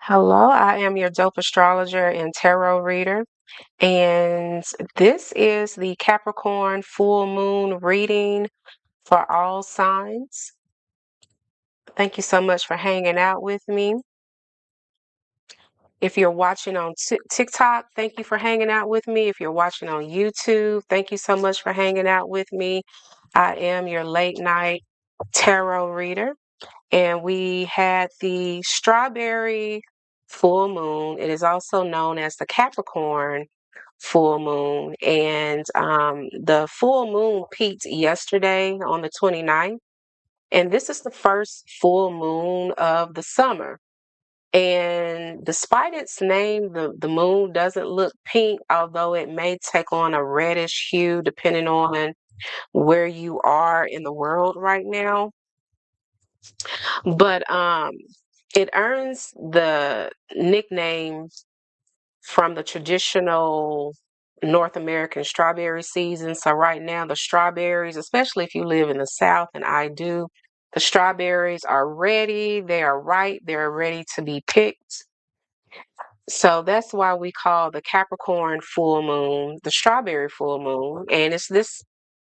Hello, I am your dope astrologer and tarot reader, and this is the Capricorn full moon reading for all signs. Thank you so much for hanging out with me. If you're watching on TikTok, thank you for hanging out with me. If you're watching on YouTube, thank you so much for hanging out with me. I am your late night tarot reader. And we had the strawberry full moon. It is also known as the Capricorn full moon. And the full moon peaked yesterday on the 29th. And this is the first full moon of the summer. And despite its name, the moon doesn't look pink, although it may take on a reddish hue depending on where you are in the world right now. But it earns the nickname from the traditional North American strawberry season. So right now, the strawberries, especially if you live in the South, and I do, the strawberries are ready. They are ripe. They're ready to be picked. So that's why we call the Capricorn full moon the strawberry full moon. And it's this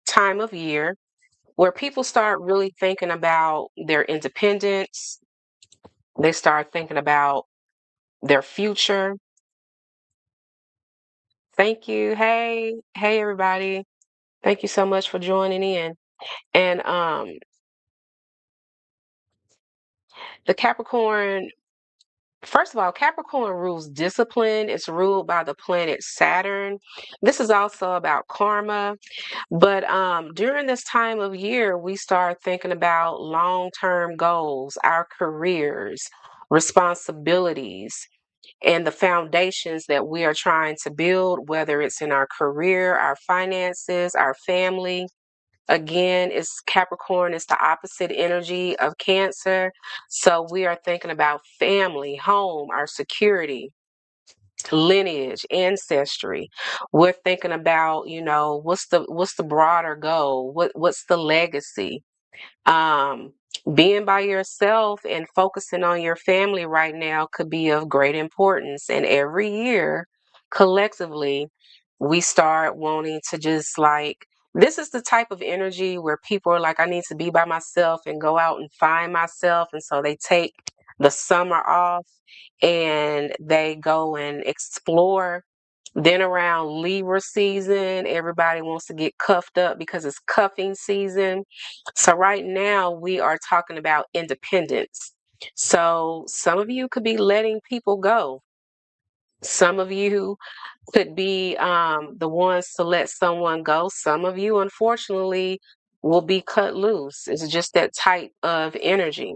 time of year where people start really thinking about their independence. They start thinking about their future. Thank you. Hey everybody. Thank you so much for joining in. And the Capricorn, first of all, Capricorn rules discipline. It's ruled by the planet Saturn. This is also about karma. But during this time of year, we start thinking about long-term goals, our careers, responsibilities, and the foundations that we are trying to build, whether it's in our career, our finances, our family. Again, it's Capricorn, it's the opposite energy of Cancer. So we are thinking about family, home, our security, lineage, ancestry. We're thinking about, what's the broader goal? What's the legacy? um, Being by yourself and focusing on your family right now could be of great importance. And every year, collectively, we start wanting to just like, this is the type of energy where people are like, I need to be by myself and go out and find myself. And so they take the summer off and they go and explore. Then around Libra season, everybody wants to get cuffed up because it's cuffing season. So right now we are talking about independence. So some of you could be letting people go. Some of you could be the ones to let someone go. Some of you, unfortunately, will be cut loose. It's just that type of energy.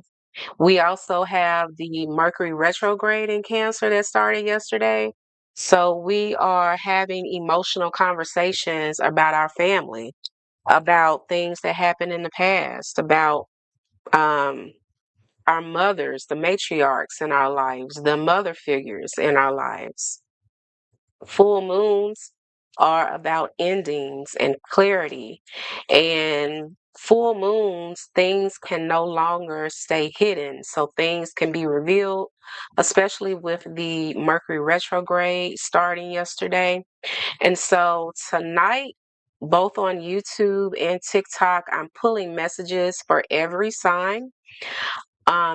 We also have the Mercury retrograde in Cancer that started yesterday. So we are having emotional conversations about our family, about things that happened in the past, about um, our mothers, the matriarchs in our lives, the mother figures in our lives. Full moons are about endings and clarity. And full moons, things can no longer stay hidden. So things can be revealed, especially with the Mercury retrograde starting yesterday. And so tonight, both on YouTube and TikTok, I'm pulling messages for every sign.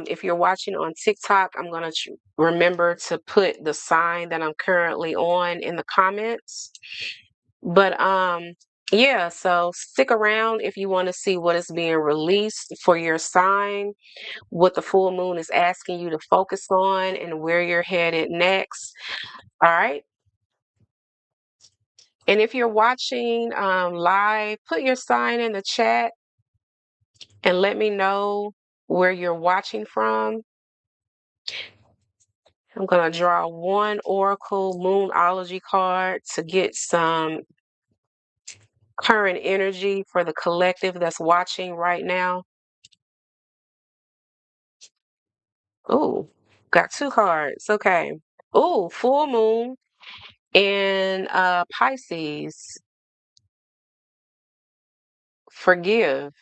If you're watching on TikTok, I'm going to remember to put the sign that I'm currently on in the comments. But yeah, so stick around if you want to see what is being released for your sign, what the full moon is asking you to focus on, and where you're headed next. All right. And if you're watching live, put your sign in the chat and let me know where you're watching from. I'm going to draw one Oracle Moonology card to get some current energy for the collective that's watching right now. Ooh, got two cards. Okay. Ooh, full moon in Pisces. Forgive.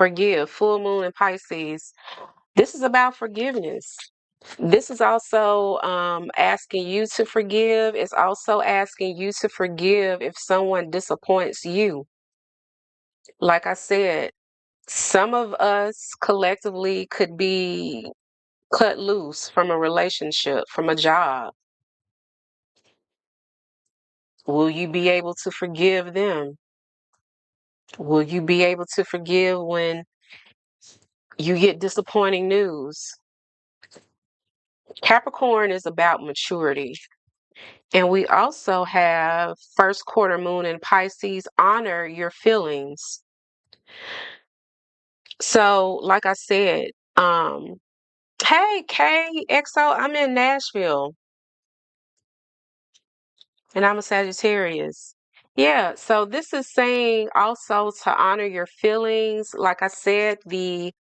Forgive. Full moon in Pisces. This is about forgiveness. This is also asking you to forgive. It's also asking you to forgive if someone disappoints you. Like I said, some of us collectively could be cut loose from a relationship, from a job. Will you be able to forgive them? Will you be able to forgive when you get disappointing news? Capricorn is about maturity. And we also have first quarter moon in Pisces, honor your feelings. So, like I said, hey, KXO, I'm in Nashville and I'm a Sagittarius. Yeah, so this is saying also to honor your feelings. Like I said, the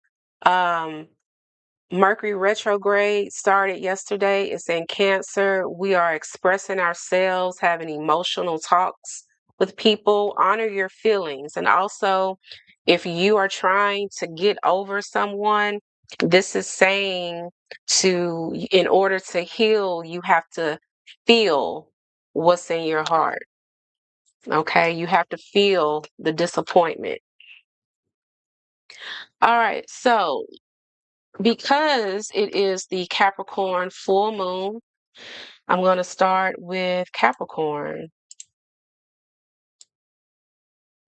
um Mercury retrograde started yesterday. It's in Cancer. We are expressing ourselves, having emotional talks with people. Honor your feelings. And also, if you are trying to get over someone, this is saying in order to heal, you have to feel what's in your heart. Okay? You have to feel the disappointment. All right. So, because it is the Capricorn full moon, I'm going to start with Capricorn.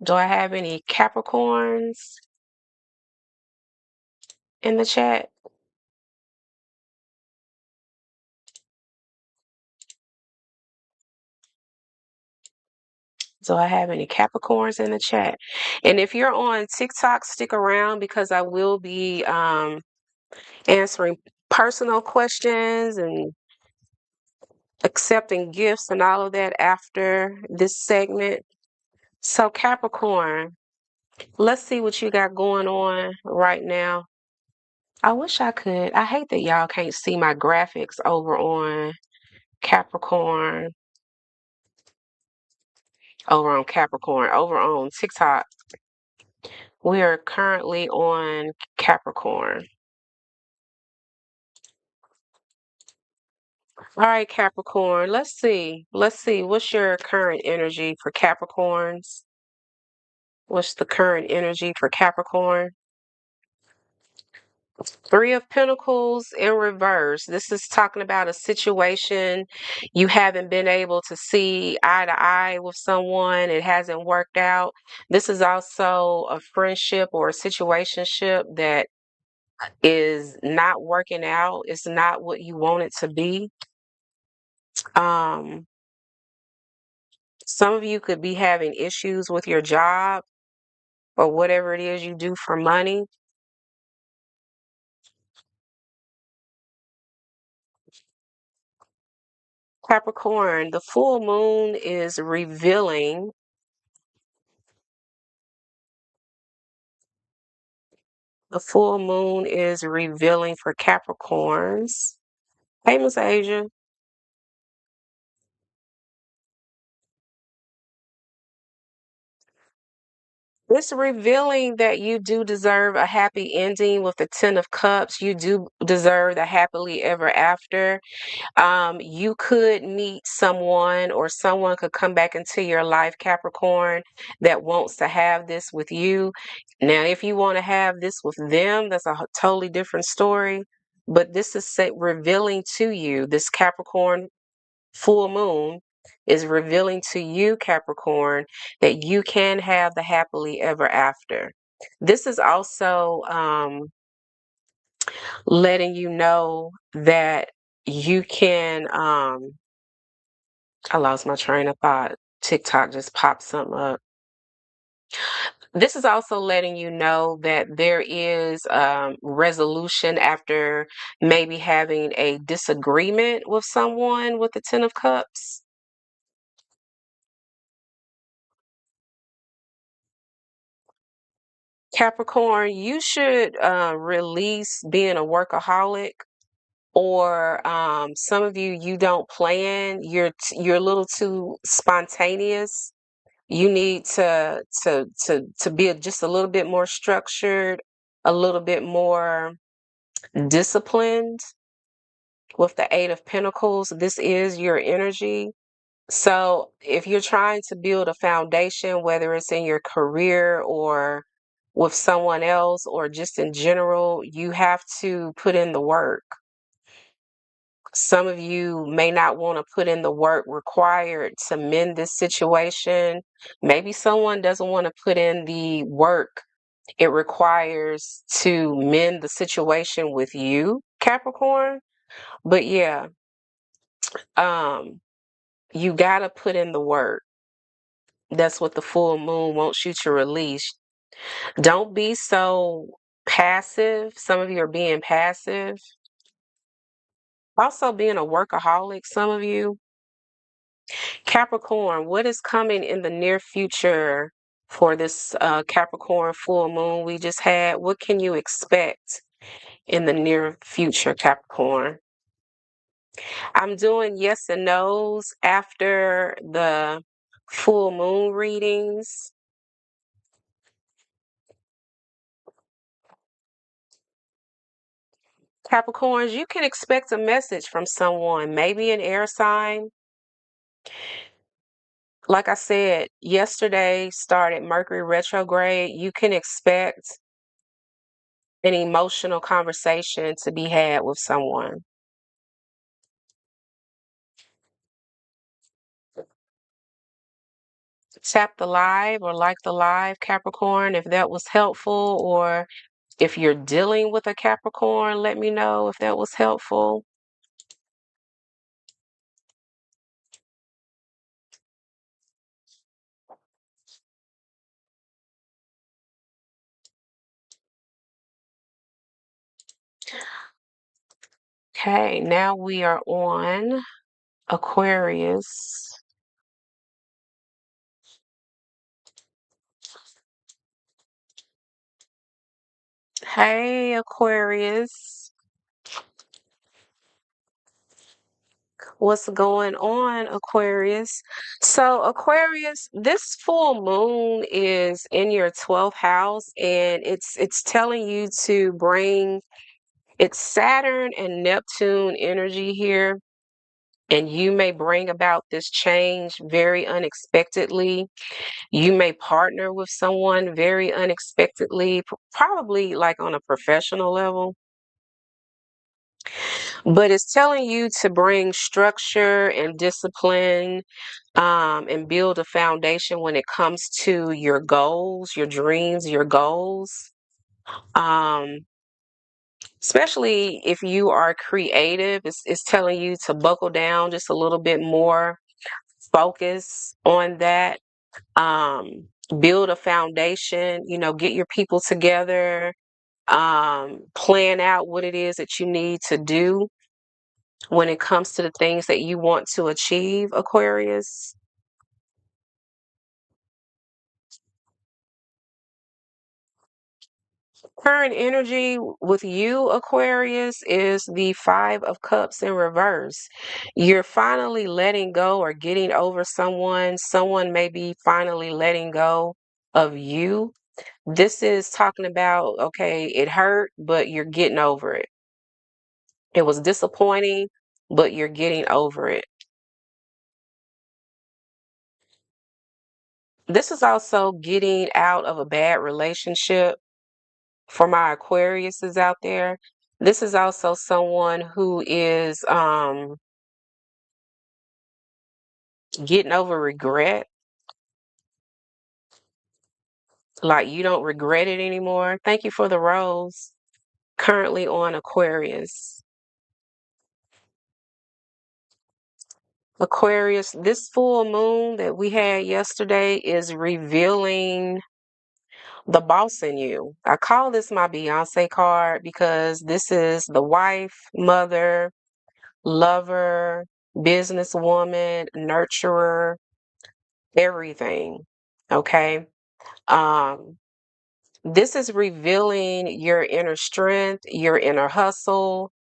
Do I have any Capricorns in the chat? Do I have any Capricorns in the chat? And if you're on TikTok, stick around because I will be answering personal questions and accepting gifts and all of that after this segment. So, Capricorn, let's see what you got going on right now. I wish I could. I hate that y'all can't see my graphics over on Capricorn, over on TikTok. We are currently on Capricorn. All right, Capricorn. Let's see. Let's see. What's your current energy for Capricorns? What's the current energy for Capricorn? Three of Pentacles in reverse. This is talking about a situation you haven't been able to see eye to eye with someone. It hasn't worked out. This is also a friendship or a situationship that is not working out. It's not what you want it to be. Um, some of you could be having issues with your job or whatever it is you do for money. Capricorn, the full moon is revealing. The full moon is revealing for Capricorns. Hey, Miss Asia. It's revealing that you do deserve a happy ending with the Ten of Cups. You do deserve the happily ever after. You could meet someone or someone could come back into your life, Capricorn, that wants to have this with you. Now, if you want to have this with them, that's a totally different story. But this is revealing to you, this Capricorn full moon is revealing to you, Capricorn, that you can have the happily ever after. This is also letting you know that you can I lost my train of thought. TikTok just popped something up. This is also letting you know that there is resolution after maybe having a disagreement with someone with the Ten of Cups. Capricorn, you should release being a workaholic, or some of you don't plan. You're a little too spontaneous. You need to be just a little bit more structured, a little bit more disciplined with the Eight of Pentacles. This is your energy. So if you're trying to build a foundation, whether it's in your career or with someone else or just in general, you have to put in the work. Some of you may not want to put in the work required to mend this situation. Maybe someone doesn't want to put in the work it requires to mend the situation with you, Capricorn. But yeah, um, you gotta put in the work. That's what the full moon wants you to release. Don't be so passive. Some of you are being passive. Also being a workaholic, some of you. Capricorn, what is coming in the near future for this Capricorn full moon we just had? What can you expect in the near future, Capricorn? I'm doing yes and no's after the full moon readings. Capricorns, you can expect a message from someone, maybe an air sign. Like I said, yesterday started Mercury retrograde. You can expect an emotional conversation to be had with someone. Tap the live or like the live, Capricorn, if that was helpful, or if you're dealing with a Capricorn, let me know if that was helpful. Okay, now we are on Aquarius. Hey, Aquarius. What's going on, Aquarius? So, Aquarius, this full moon is in your 12th house and it's telling you to bring it's Saturn and Neptune energy here, and you may bring about this change very unexpectedly. You may partner with someone very unexpectedly, probably like on a professional level. But it's telling you to bring structure and discipline, and build a foundation when it comes to your goals, your dreams, your goals. Um, Especially if you are creative, it's telling you to buckle down just a little bit more, focus on that, um, build a foundation, get your people together, plan out what it is that you need to do when it comes to the things that you want to achieve, Aquarius. Current energy with you, Aquarius, is the Five of Cups in reverse. You're finally letting go or getting over someone. Someone may be finally letting go of you. This is talking about, okay, it hurt, but you're getting over it. It was disappointing, but you're getting over it. This is also getting out of a bad relationship for my Aquariuses out there. This is also someone who is getting over regret. Like you don't regret it anymore. Thank you for the rose. Currently on Aquarius. Aquarius, this full moon that we had yesterday is revealing the boss in you. I call this my Beyonce card because this is the wife, mother, lover, businesswoman, nurturer, everything. Okay. Um, this is revealing your inner strength, your inner hustle,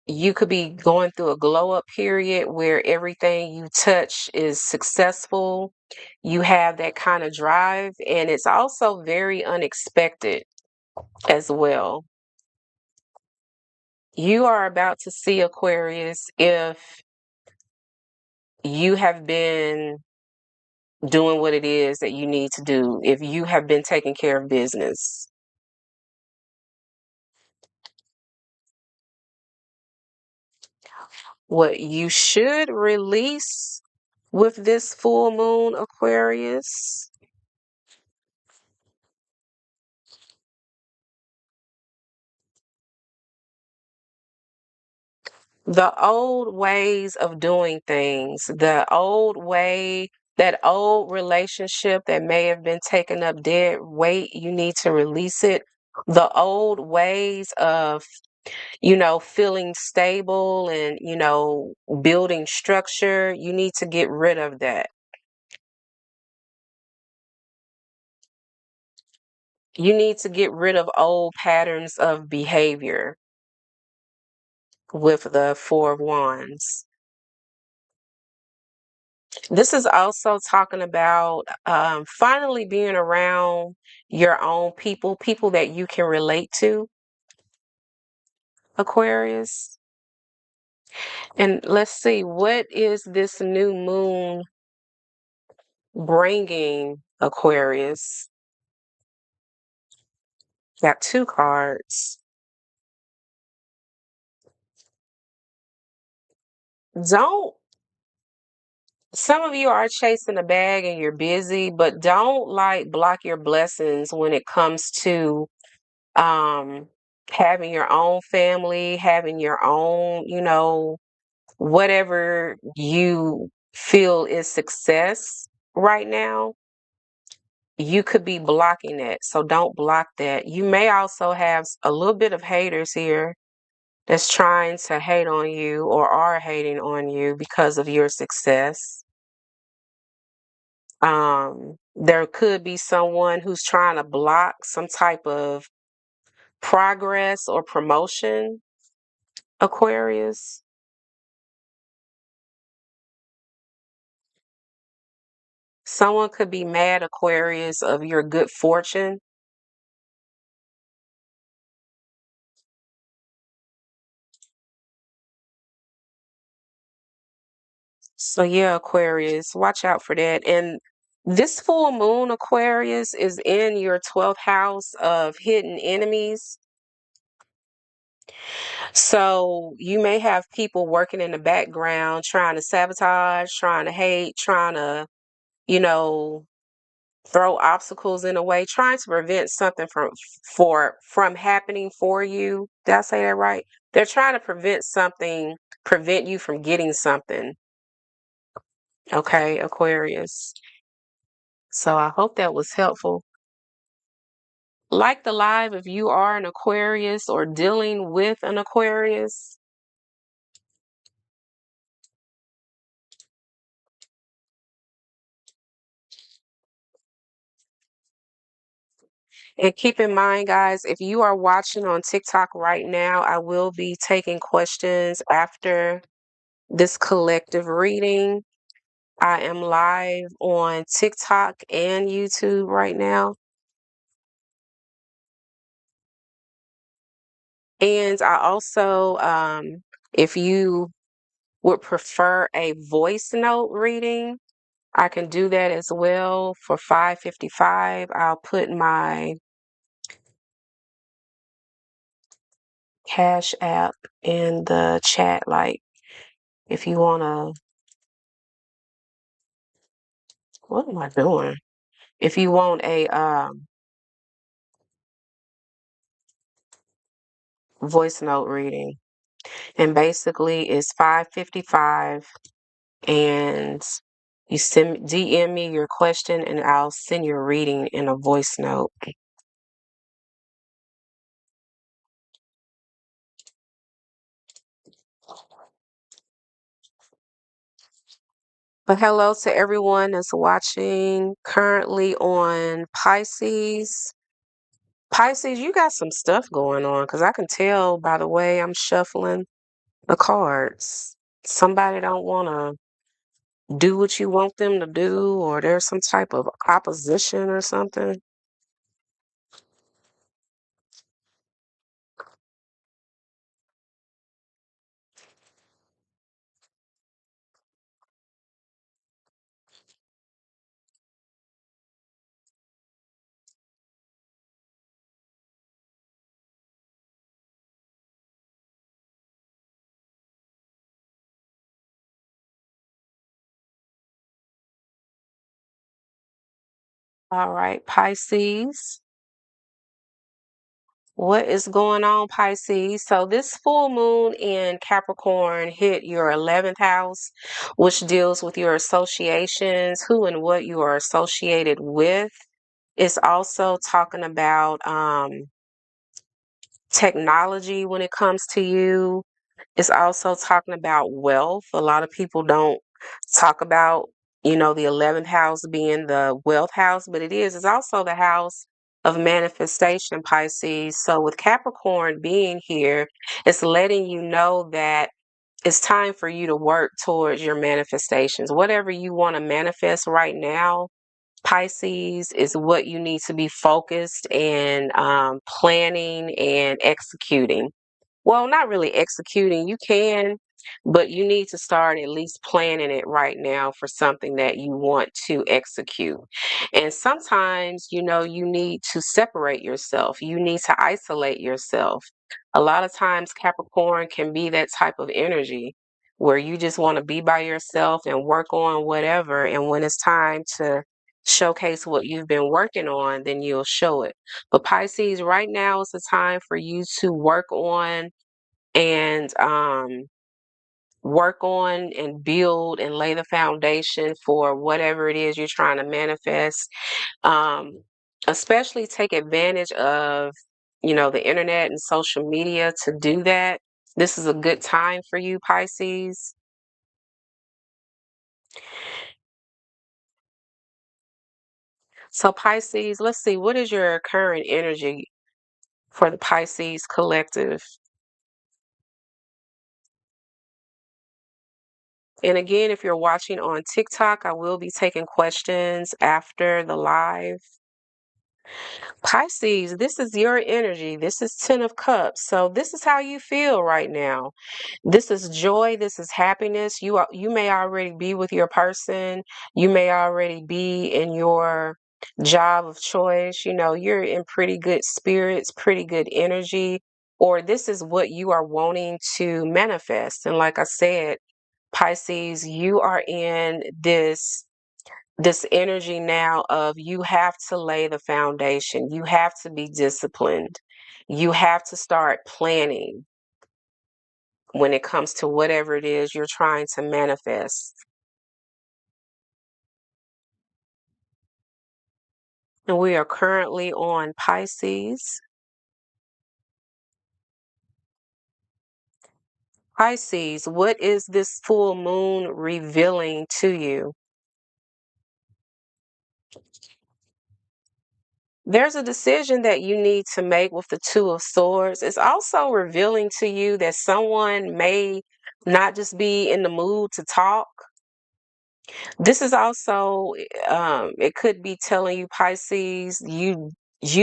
You could be going through a glow up period where everything you touch is successful. You have that kind of drive, and it's also very unexpected as well. You are about to see, Aquarius, if you have been doing what it is that you need to do, if you have been taking care of business. What you should release with this full moon, Aquarius, the old ways of doing things, the old way, that old relationship that may have been taken up dead weight, you need to release it. The old ways of, feeling stable and, building structure, you need to get rid of that. You need to get rid of old patterns of behavior with the Four of Wands. This is also talking about finally being around your own people, people that you can relate to, Aquarius. And let's see, what is this new moon bringing, Aquarius? Got two cards. Don't, some of you are chasing a bag and you're busy, but don't like block your blessings when it comes to um having your own family, having your own, whatever you feel is success right now. You could be blocking that. So don't block that. You may also have a little bit of haters here that's trying to hate on you or are hating on you because of your success. There could be someone who's trying to block some type of progress or promotion, Aquarius. Someone could be mad, Aquarius, of your good fortune. So yeah, Aquarius, watch out for that. And this full moon, Aquarius, is in your 12th house of hidden enemies. So you may have people working in the background trying to sabotage, trying to hate, trying to, you know, throw obstacles in the way, trying to prevent something from happening for you. Did I say that right? They're trying to prevent you from getting something. Okay, Aquarius. So I hope that was helpful. Like the live if you are an Aquarius or dealing with an Aquarius. And keep in mind, guys, if you are watching on TikTok right now, I will be taking questions after this collective reading. I am live on TikTok and YouTube right now. And I also, if you would prefer a voice note reading, I can do that as well for $5.55. I'll put my Cash App in the chat, like if you wanna, what am I doing? If you want a voice note reading, and basically it's $5.55, and you DM me your question, and I'll send you a reading in a voice note. But hello to everyone that's watching currently on Pisces. Pisces, you got some stuff going on because I can tell by the way I'm shuffling. The cards. Somebody don't want to do what you want them to do, or there's some type of opposition or something. All right, Pisces. What is going on, Pisces? So, this full moon in Capricorn hit your 11th house, which deals with your associations, who and what you are associated with. It's also talking about technology when it comes to you. It's also talking about wealth. A lot of people don't talk about, the 11th house being the wealth house, but it is. It's also the house of manifestation, Pisces. So with Capricorn being here, it's letting you know that it's time for you to work towards your manifestations. Whatever you want to manifest right now, Pisces, is what you need to be focused and planning and executing. Well, not really executing. You can, but you need to start at least planning it right now for something that you want to execute. And sometimes, you need to separate yourself. You need to isolate yourself. A lot of times, Capricorn can be that type of energy where you just want to be by yourself and work on whatever. And when it's time to showcase what you've been working on, then you'll show it. But Pisces, right now is the time for you to and work on and build and lay the foundation for whatever it is you're trying to manifest. Um, Especially take advantage of, the internet and social media to do that. This is a good time for you, Pisces. So, Pisces, let's see, what is your current energy for the Pisces collective? And again, if you're watching on TikTok, I will be taking questions after the live. Pisces, this is your energy. This is 10 of Cups. So this is how you feel right now. This is joy, this is happiness. You may already be with your person. You may already be in your job of choice. You're in pretty good spirits, pretty good energy, or this is what you are wanting to manifest. And like I said, Pisces, you are in this energy now of you have to lay the foundation. You have to be disciplined. You have to start planning when it comes to whatever it is you're trying to manifest. And we are currently on Pisces. Pisces, what is this full moon revealing to you? There's a decision that you need to make with the Two of Swords. It's also revealing to you that someone may not just be in the mood to talk. This is also, it could be telling you, Pisces, you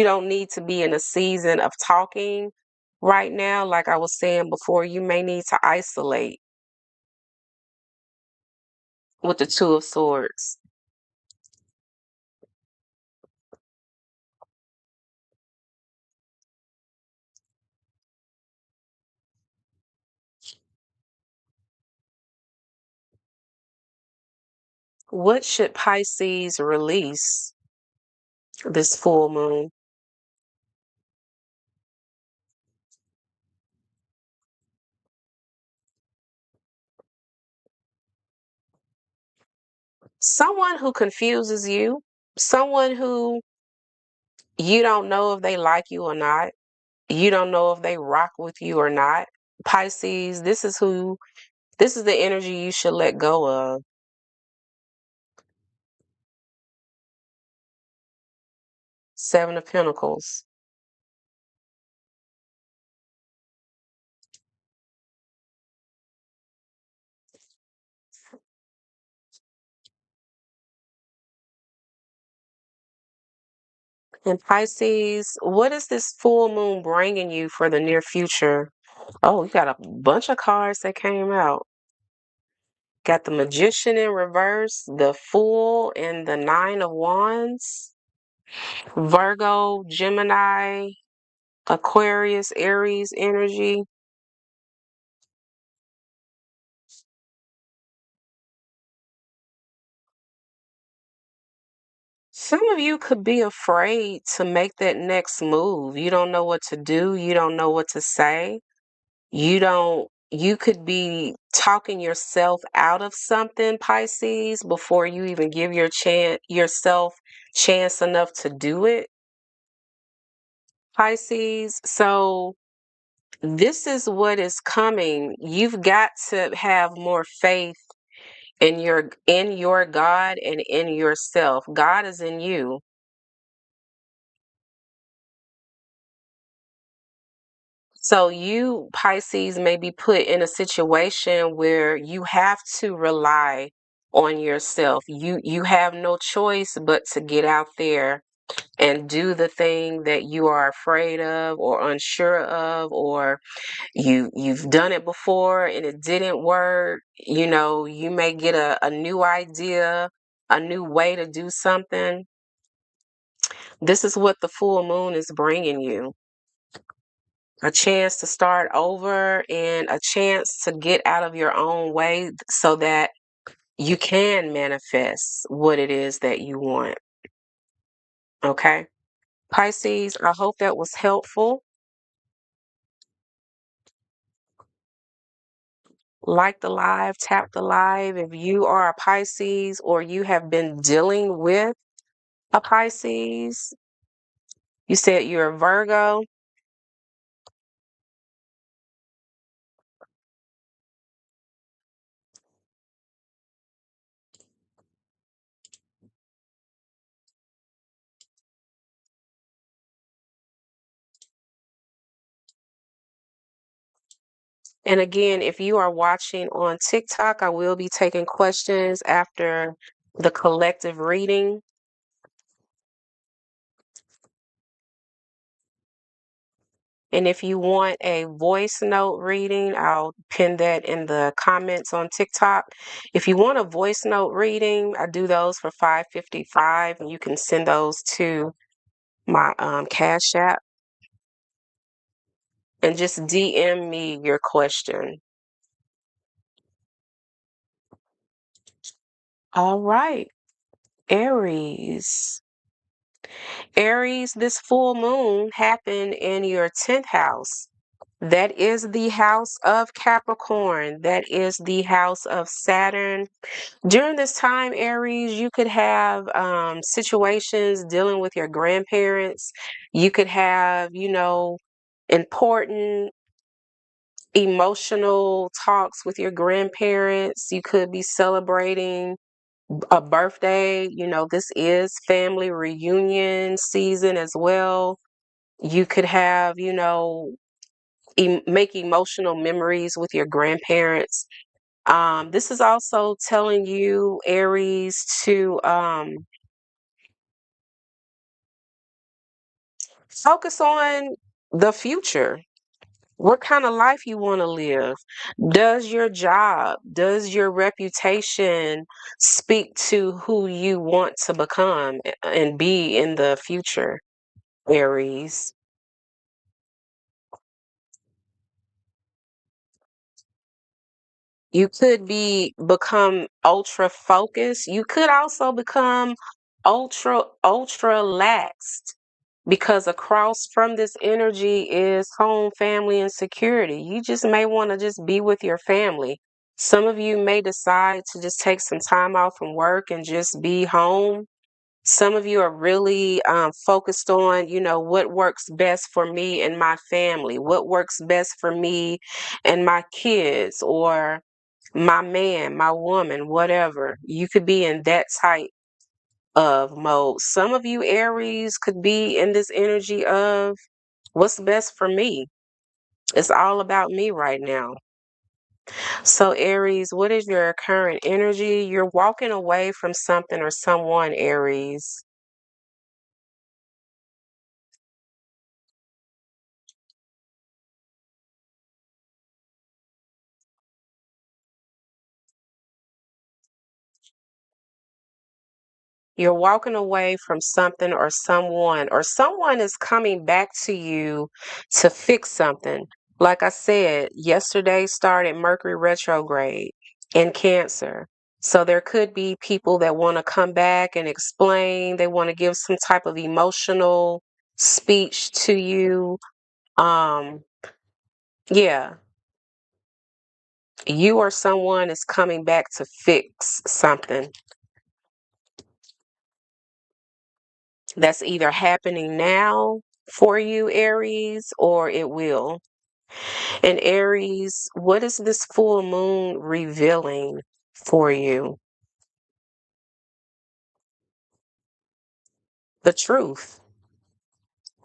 don't need to be in a season of talking right now. Like I was saying before, you may need to isolate with the Two of Swords. What should Pisces release this full moon? Someone who confuses you, someone who you don't know if they like you or not. You don't know if they rock with you or not. Pisces, this is the energy you should let go of. Seven of Pentacles. And Pisces, what is this full moon bringing you for the near future? Oh, you got a bunch of cards that came out. Got the Magician in reverse, the Fool, and the Nine of Wands. Virgo, Gemini, Aquarius, Aries energy. Some of you could be afraid to make that next move. You don't know what to do. You don't know what to say. You could be talking yourself out of something, Pisces, before you even give yourself chance enough to do it, Pisces. So this is what is coming. You've got to have more faith in your God and in yourself. God is in you. So you, Pisces, may be put in a situation where you have to rely on yourself. You have no choice but to get out there and do the thing that you are afraid of or unsure of, or you've done it before and it didn't work. You may get a new idea, a new way to do something. This is what the full moon is bringing you: a chance to start over and a chance to get out of your own way so that you can manifest what it is that you want. Okay? Pisces, I hope that was helpful. Like the live, tap the live. If you are a Pisces or you have been dealing with a Pisces, you said you're a Virgo. And again, if you are watching on TikTok, I will be taking questions after the collective reading. And if you want a voice note reading, I'll pin that in the comments on TikTok. If you want a voice note reading, I do those for $5.55, and you can send those to my Cash App and just DM me your question. All right, Aries. Aries, this full moon happened in your 10th house. That is the house of Capricorn. That is the house of Saturn. During this time, Aries, you could have situations dealing with your grandparents. You could have, important emotional talks with your grandparents. You could be celebrating a birthday. This is family reunion season as well. You could have, make emotional memories with your grandparents. This is also telling you, Aries, to focus on the future. What kind of life you want to live? Does your job, does your reputation speak to who you want to become and be in the future, Aries? You could become ultra focused. You could also become ultra laxed, because across from this energy is home, family, and security. You just may want to just be with your family. Some of you may decide to just take some time off from work and just be home. Some of you are really focused on, what works best for me and my family, what works best for me and my kids, or my man, my woman, whatever. You could be in that type of mode. Some of you Aries could be in this energy of what's best for me. It's all about me right now. So Aries, what is your current energy? You're walking away from something or someone, Aries. You're walking away from something or someone is coming back to you to fix something. Like I said, yesterday started Mercury retrograde in Cancer. So there could be people that want to come back and explain, they want to give some type of emotional speech to you. Um, yeah, you or someone is coming back to fix something that's either happening now for you, Aries, or it will. And Aries, what is this full moon revealing for you? The truth.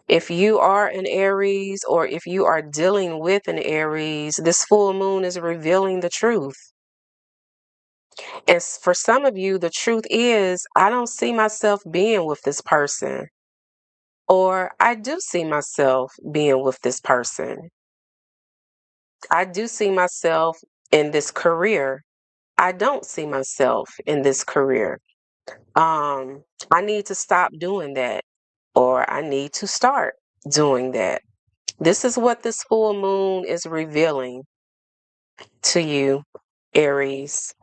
If you are an Aries or if you are dealing with an Aries, this full moon is revealing the truth. And for some of you, the truth is, I don't see myself being with this person. Or I do see myself being with this person. I do see myself in this career. I don't see myself in this career. I need to stop doing that, or I need to start doing that. This is what this full moon is revealing to you, Aries.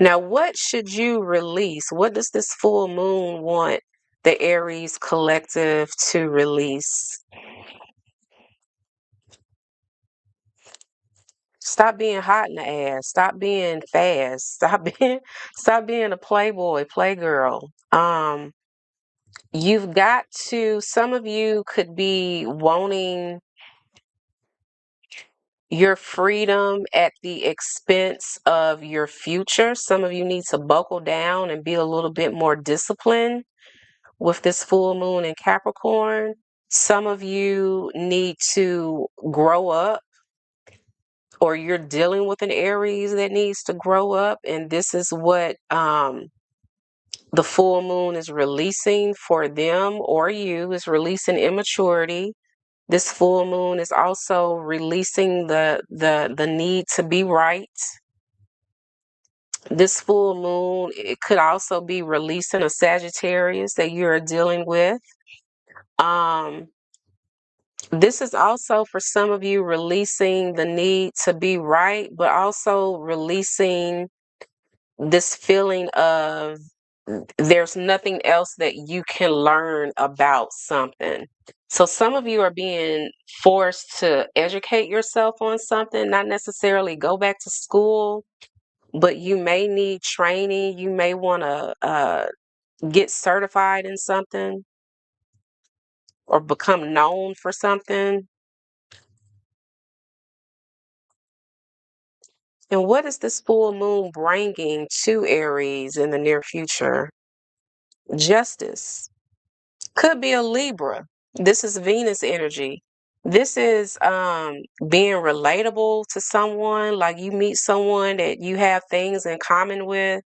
Now, what should you release? What does this full moon want the Aries collective to release? Stop being hot in the ass. Stop being fast. Stop being a playboy, playgirl. You've got to, some of you could be wanting your freedom at the expense of your future. Some of you need to buckle down and be a little bit more disciplined with this full moon in Capricorn. Some of you need to grow up, or you're dealing with an Aries that needs to grow up, and this is what the full moon is releasing for them, or you is releasing immaturity. This full moon is also releasing the need to be right. This full moon, it could also be releasing a Sagittarius that you're dealing with. Um, this is also for some of you releasing the need to be right, but also releasing this feeling of there's nothing else that you can learn about something. So some of you are being forced to educate yourself on something, not necessarily go back to school, but you may need training. You may want to get certified in something or become known for something. And what is this full moon bringing to Aries in the near future? Justice. Could be a Libra. This is Venus energy. This is being relatable to someone, like you meet someone that you have things in common with.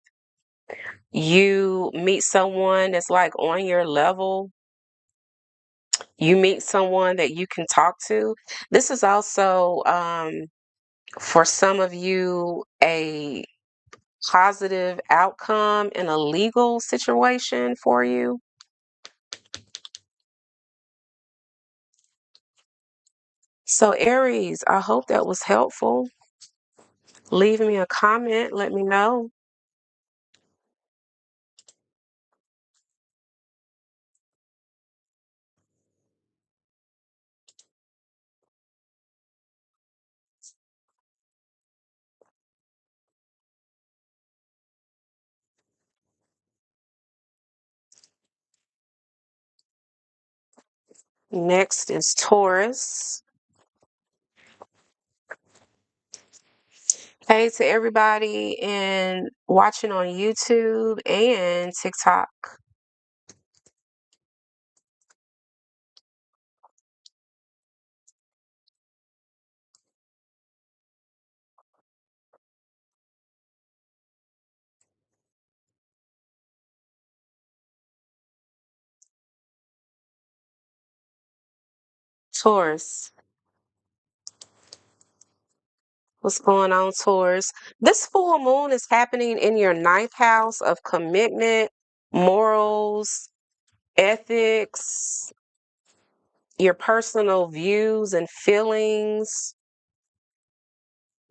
You meet someone that's like on your level. You meet someone that you can talk to. This is also for some of you a positive outcome in a legal situation for you. So Aries, I hope that was helpful. Leave me a comment, let me know. Next is Taurus. Hey to everybody in watching on YouTube and TikTok. Taurus, What's going on, Taurus? This full moon is happening in your ninth house of commitment, morals, ethics, your personal views and feelings,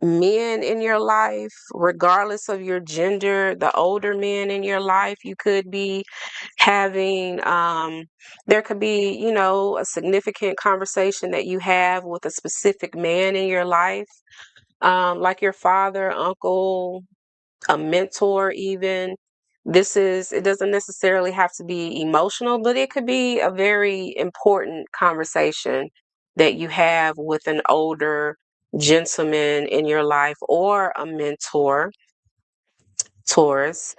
men in your life, regardless of your gender, the older men in your life, you could be having, there could be, a significant conversation that you have with a specific man in your life, like your father, uncle, a mentor, even. It doesn't necessarily have to be emotional, but it could be a very important conversation that you have with an older gentleman in your life or a mentor, Taurus.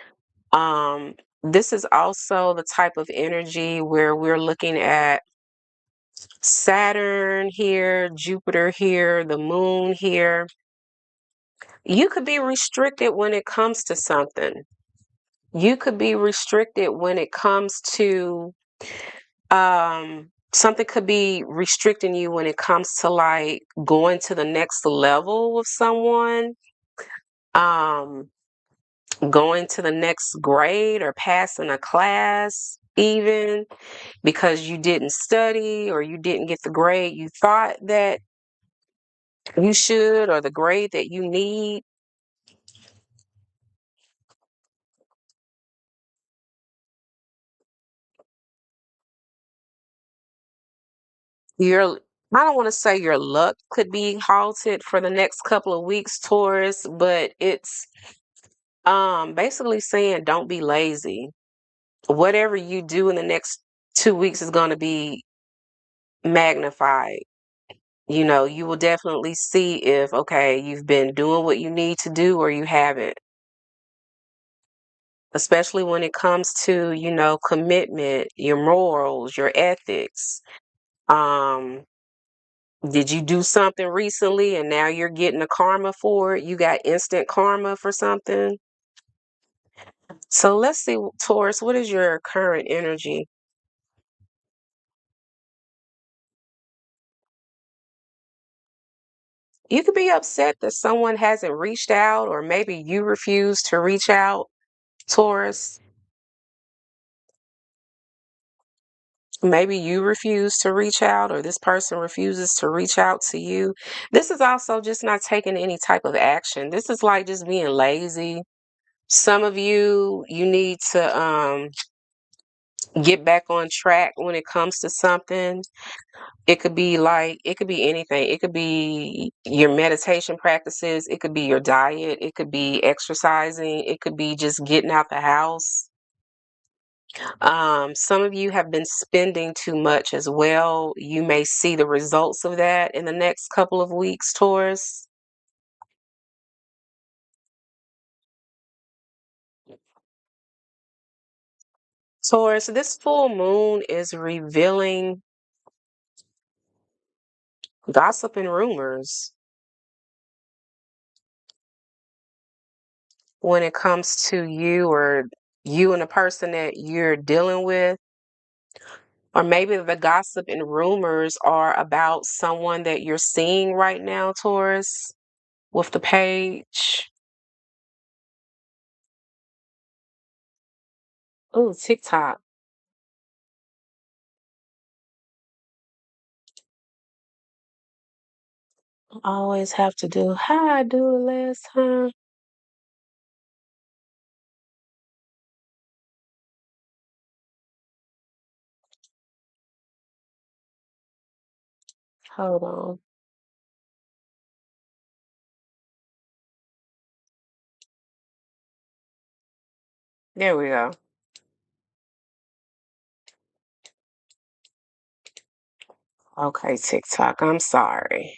Um, this is also the type of energy where we're looking at Saturn here, Jupiter here, the moon here. You could be restricted when it comes to something. You could be restricted when it comes to something could be restricting you when it comes to like going to the next level with someone, um, going to the next grade or passing a class, even because you didn't study or you didn't get the grade you thought that you should or the grade that you need. Your I don't want to say your luck could be halted for the next couple of weeks, Taurus, but it's basically saying don't be lazy. Whatever you do in the next 2 weeks is going to be magnified. You will definitely see if, okay, you've been doing what you need to do or you haven't, especially when it comes to, commitment, your morals, your ethics. Um, did you do something recently and now you're getting a karma for it? You got instant karma for something. So let's see, Taurus, what is your current energy? You could be upset that someone hasn't reached out, or maybe you refuse to reach out, Taurus. Maybe you refuse to reach out, or this person refuses to reach out to you. This is also just not taking any type of action. This is like just being lazy. Some of you need to get back on track when it comes to something. It could be anything. It could be your meditation practices. It could be your diet. It could be exercising. It could be just getting out the house. Some of you have been spending too much as well. You may see the results of that in the next couple of weeks, Taurus. Taurus, this full moon is revealing gossip and rumors when it comes to you or you and the person that you're dealing with. Or maybe the gossip and rumors are about someone that you're seeing right now, Taurus, with the page. Oh, TikTok. I always have to do how I do it last time. Hold on. There we go. Okay, TikTok. I'm sorry.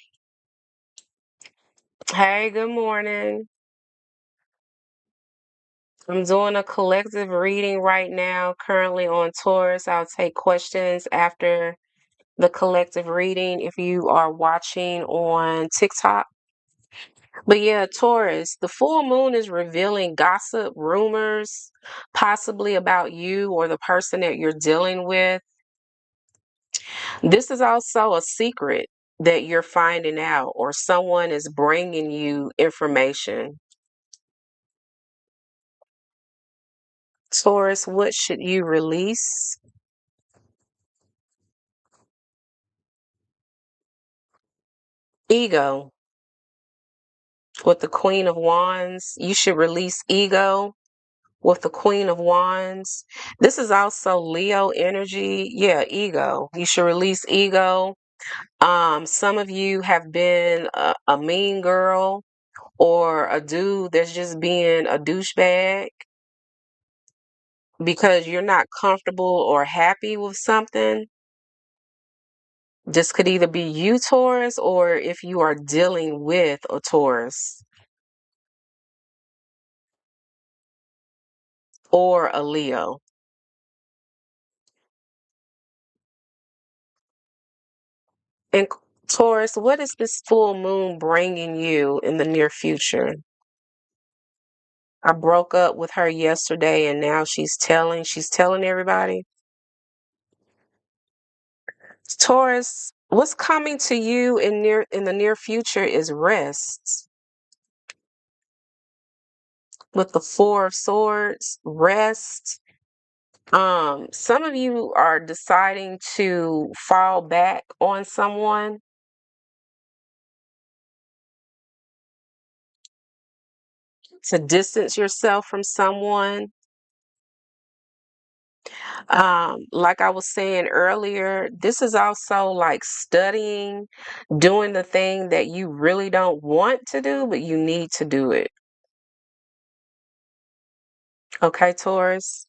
Hey, good morning. I'm doing a collective reading right now, currently on Taurus. I'll take questions after the collective reading if you are watching on TikTok. But yeah, Taurus, the full moon is revealing gossip, rumors, possibly about you or the person that you're dealing with. This is also a secret. that you're finding out, or someone is bringing you information. Taurus, what should you release? Ego. With the Queen of Wands, you should release ego. With the Queen of Wands, this is also Leo energy. Yeah, ego. You should release ego. Some of you have been a mean girl or a dude that's just being a douchebag because you're not comfortable or happy with something. This could either be you, Taurus, or if you are dealing with a Taurus or a Leo. And Taurus, what is this full moon bringing you in the near future? I broke up with her yesterday and now she's telling everybody. Taurus, what's coming to you in the near future is rest. With the Four of Swords, rest. Some of you are deciding to fall back on someone, to distance yourself from someone. Like I was saying earlier, this is also like studying, doing the thing that you really don't want to do, but you need to do it. Okay, Taurus?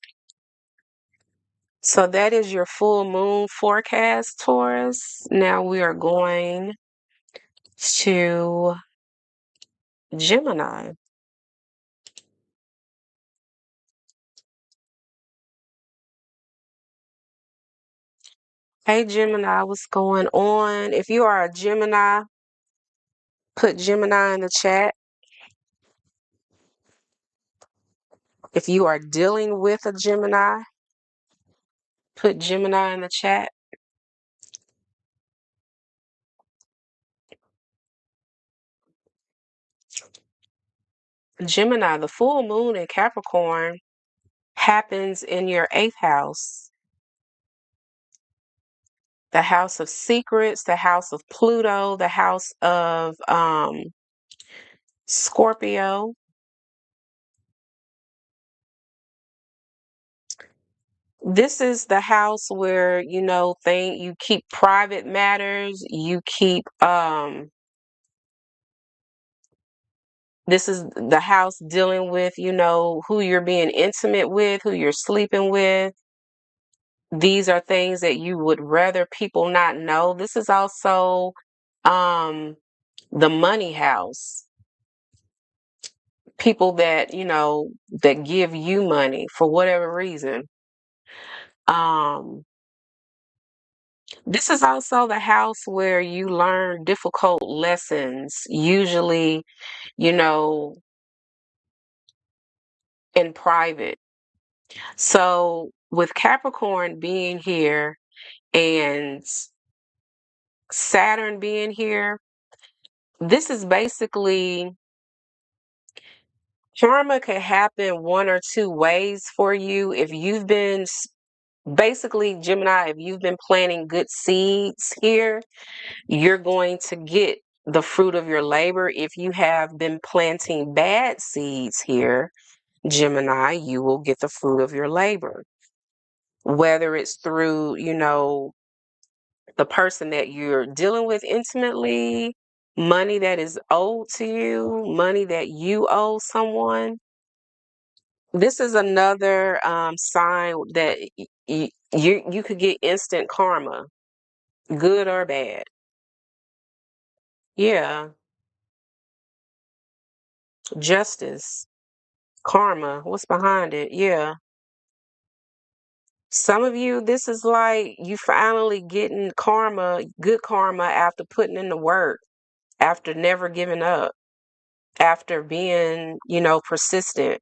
So that is your full moon forecast, Taurus. Now we are going to Gemini. Hey, Gemini, what's going on? If you are a Gemini, put Gemini in the chat. If you are dealing with a Gemini, put Gemini in the chat. Gemini, the full moon in Capricorn happens in your 8th house, the house of secrets, the house of Pluto, the house of Scorpio. This is the house where, you keep private matters, you keep this is the house dealing with, who you're being intimate with, who you're sleeping with. These are things that you would rather people not know. This is also um the money house. People that, that give you money for whatever reason. Um this is also the house where you learn difficult lessons, usually, you know, in private. So with Capricorn being here and Saturn being here, this is basically karma could happen one or two ways for you. If you've been basically Gemini, if you've been planting good seeds here, you're going to get the fruit of your labor. If you have been planting bad seeds here, Gemini, you will get the fruit of your labor. Whether it's through, the person that you're dealing with intimately, money that is owed to you, money that you owe someone. This is another sign that you could get instant karma, good or bad. Yeah, justice, karma. What's behind it? Yeah. Some of you, this is like you finally getting karma, good karma after putting in the work, after never giving up, after being, persistent.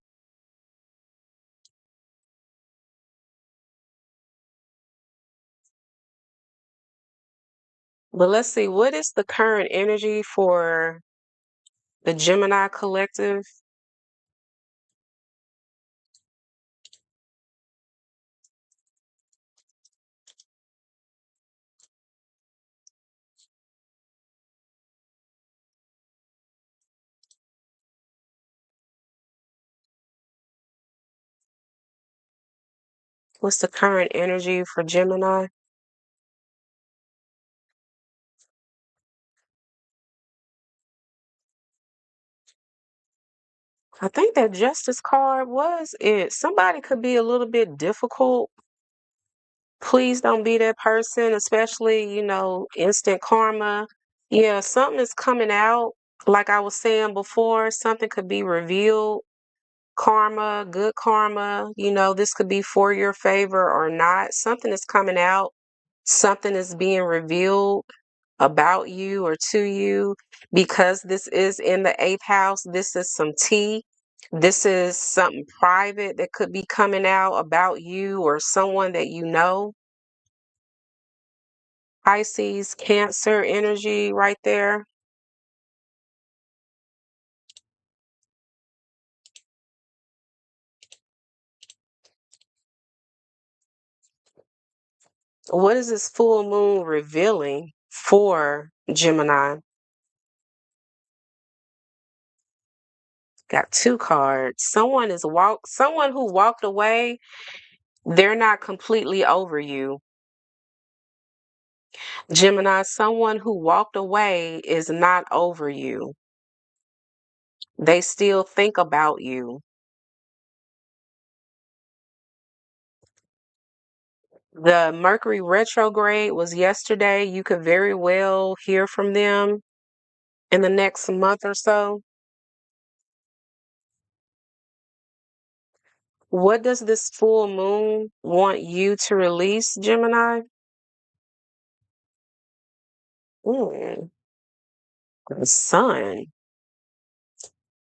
But let's see, what is the current energy for the Gemini collective? What's the current energy for Gemini? I think that Justice card was it. Somebody could be a little bit difficult. Please don't be that person, especially, instant karma. Yeah, something is coming out. Like I was saying before, something could be revealed. Karma, good karma, this could be for your favor or not. Something is coming out. Something is being revealed about you or to you because this is in the eighth house. This is some tea. This is something private that could be coming out about you or someone that you know. Pisces, Cancer energy right there. What is this full moon revealing for Gemini? Got two cards. Someone who walked away, they're not completely over you. Gemini, someone who walked away is not over you. They still think about you. The Mercury retrograde was yesterday. You could very well hear from them in the next month or so. What does this full moon want you to release, Gemini? Mm, the sun.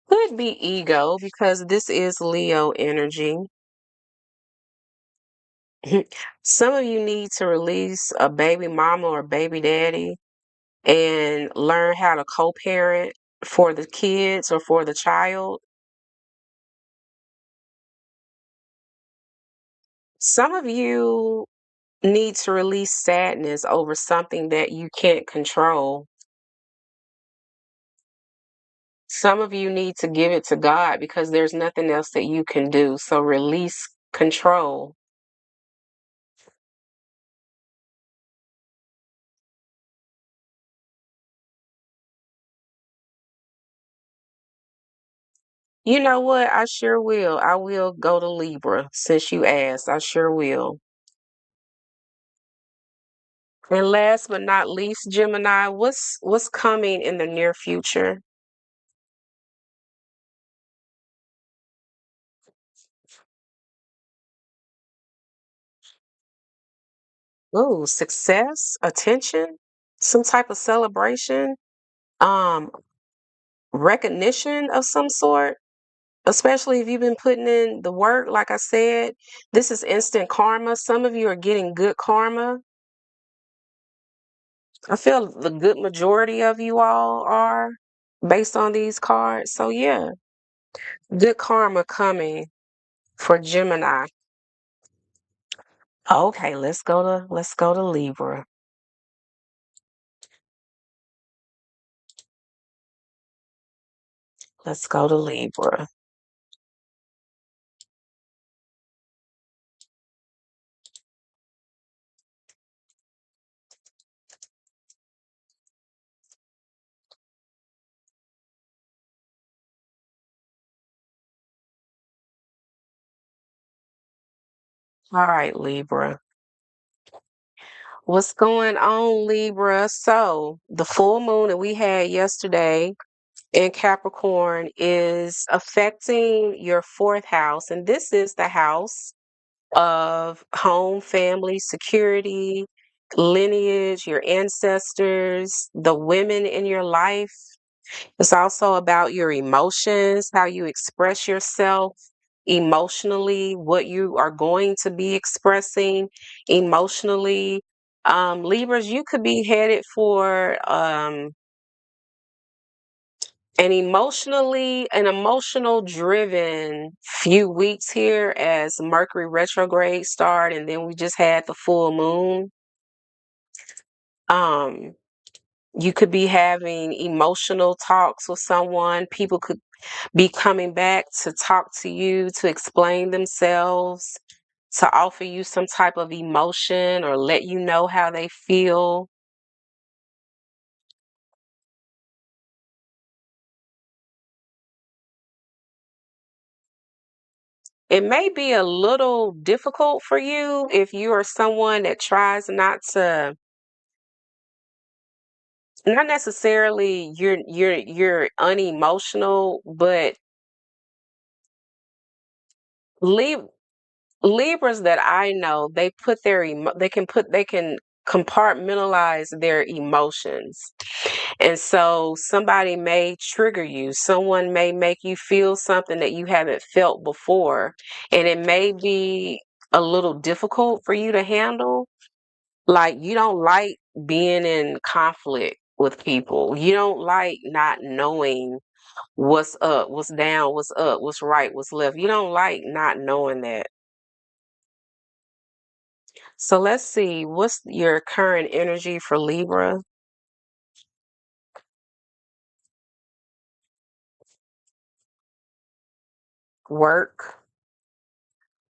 Could be ego because this is Leo energy. Some of you need to release a baby mama or baby daddy and learn how to co-parent for the kids or for the child. Some of you need to release sadness over something that you can't control. Some of you need to give it to God because there's nothing else that you can do. So release control. You know what? I sure will. I will go to Libra since you asked. I sure will. And last but not least, Gemini, what's coming in the near future? Ooh, success, attention, some type of celebration, um, recognition of some sort, especially if you've been putting in the work. Like I said, this is instant karma. Some of you are getting good karma. I feel the good majority of you all are based on these cards. So yeah, good karma coming for Gemini. Okay, let's go to Libra. Let's go to Libra. All right, Libra. What's going on, Libra? So, the full moon that we had yesterday in Capricorn is affecting your fourth house, and this is the house of home, family, security, lineage, your ancestors, the women in your life. It's also about your emotions, how you express yourself emotionally, what you are going to be expressing emotionally. Libras, you could be headed for an emotional driven few weeks here as Mercury retrograde start, and then we just had the full moon. Um, you could be having emotional talks with someone. People could be coming back to talk to you, to explain themselves, to offer you some type of emotion or let you know how they feel. It may be a little difficult for you if you are someone that tries not necessarily you're unemotional, but Lib Libras that I know, they can compartmentalize their emotions. And so somebody may trigger you. Someone may make you feel something that you haven't felt before, and it may be a little difficult for you to handle. Like you don't like being in conflict with people. You don't like not knowing what's up, what's down, what's up, what's right, what's left. You don't like not knowing that. So let's see, what's your current energy for Libra? Work,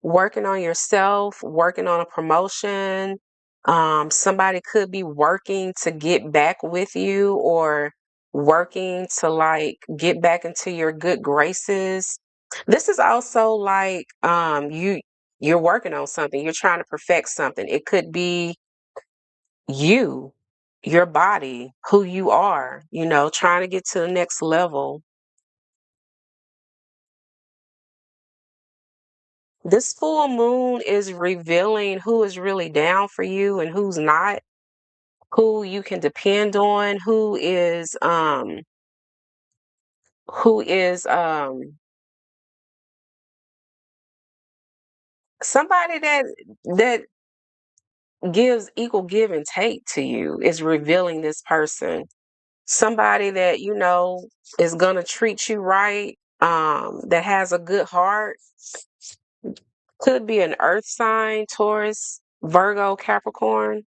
working on yourself, working on a promotion. Somebody could be working to get back with you or working to like get back into your good graces. This is also like you're working on something, you're trying to perfect something. It could be you, your body, who you are, trying to get to the next level. This full moon is revealing who is really down for you and who's not, who you can depend on, who is somebody that gives equal give and take to you is revealing this person. Somebody that is gonna treat you right, that has a good heart. Could be an earth sign, Taurus, Virgo, Capricorn.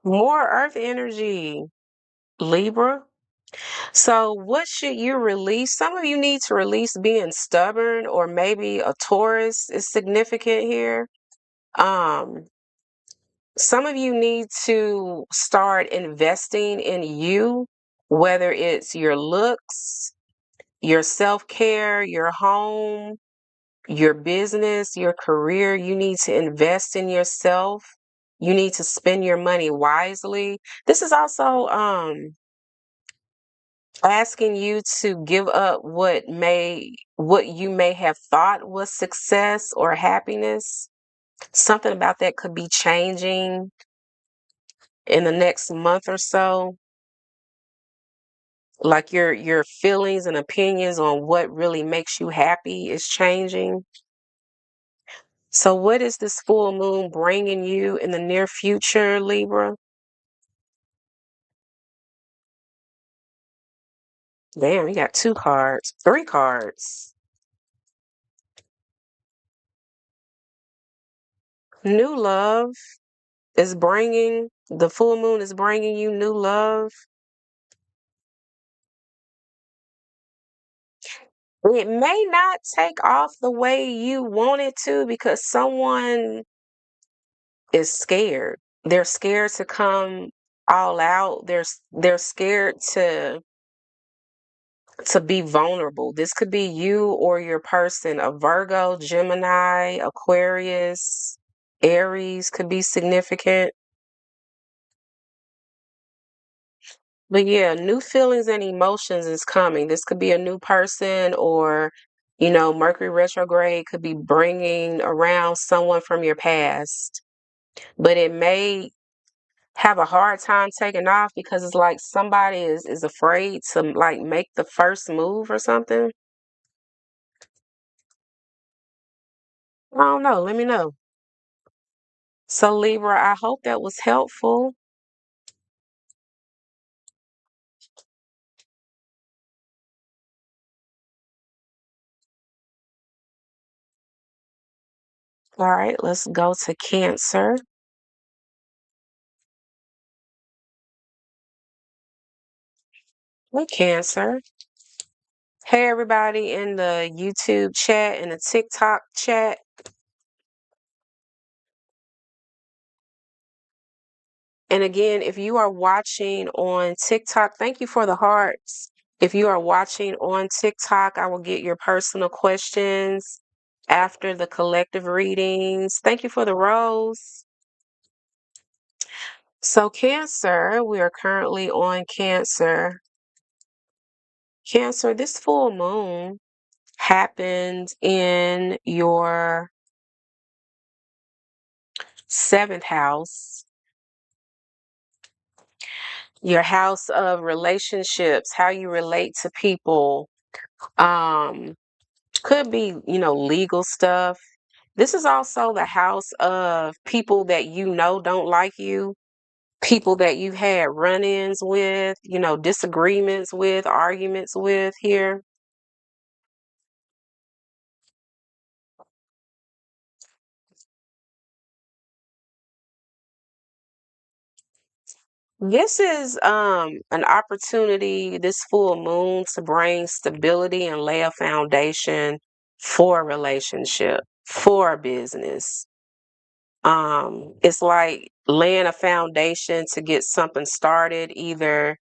More earth energy, Libra. So, what should you release? Some of you need to release being stubborn, or maybe a Taurus is significant here. Um, some of you need to start investing in you, whether it's your looks, your self care, your home, your business, your career. You need to invest in yourself. You need to spend your money wisely. This is also asking you to give up what you may have thought was success or happiness. Something about that could be changing in the next month or so. Like your feelings and opinions on what really makes you happy is changing. So what is this full moon bringing you in the near future, Libra? Damn, you got two cards, three cards. New love the full moon is bringing you new love. It may not take off the way you want it to because someone is scared. They're scared to come all out. They're scared to be vulnerable. This could be you or your person, a Virgo, Gemini, Aquarius, Aries could be significant. But yeah, new feelings and emotions is coming. This could be a new person, or, Mercury retrograde could be bringing around someone from your past. But it may have a hard time taking off because it's like somebody is afraid to like make the first move or something. I don't know. Let me know. So Libra, I hope that was helpful. All right, let's go to Cancer. Hey, Cancer. Hey, everybody in the YouTube chat and the TikTok chat. And again, if you are watching on TikTok, thank you for the hearts. If you are watching on TikTok, I will get your personal questions after the collective readings. Thank you for the rose. So, Cancer, we are currently on Cancer. Cancer, this full moon happened in your seventh house, your house of relationships, how you relate to people. Um, could be, legal stuff. This is also the house of people that you know don't like you, people that you've had run ins with, disagreements with, arguments with here. This is an opportunity, this full moon, to bring stability and lay a foundation for a relationship, for a business. It's like laying a foundation to get something started, either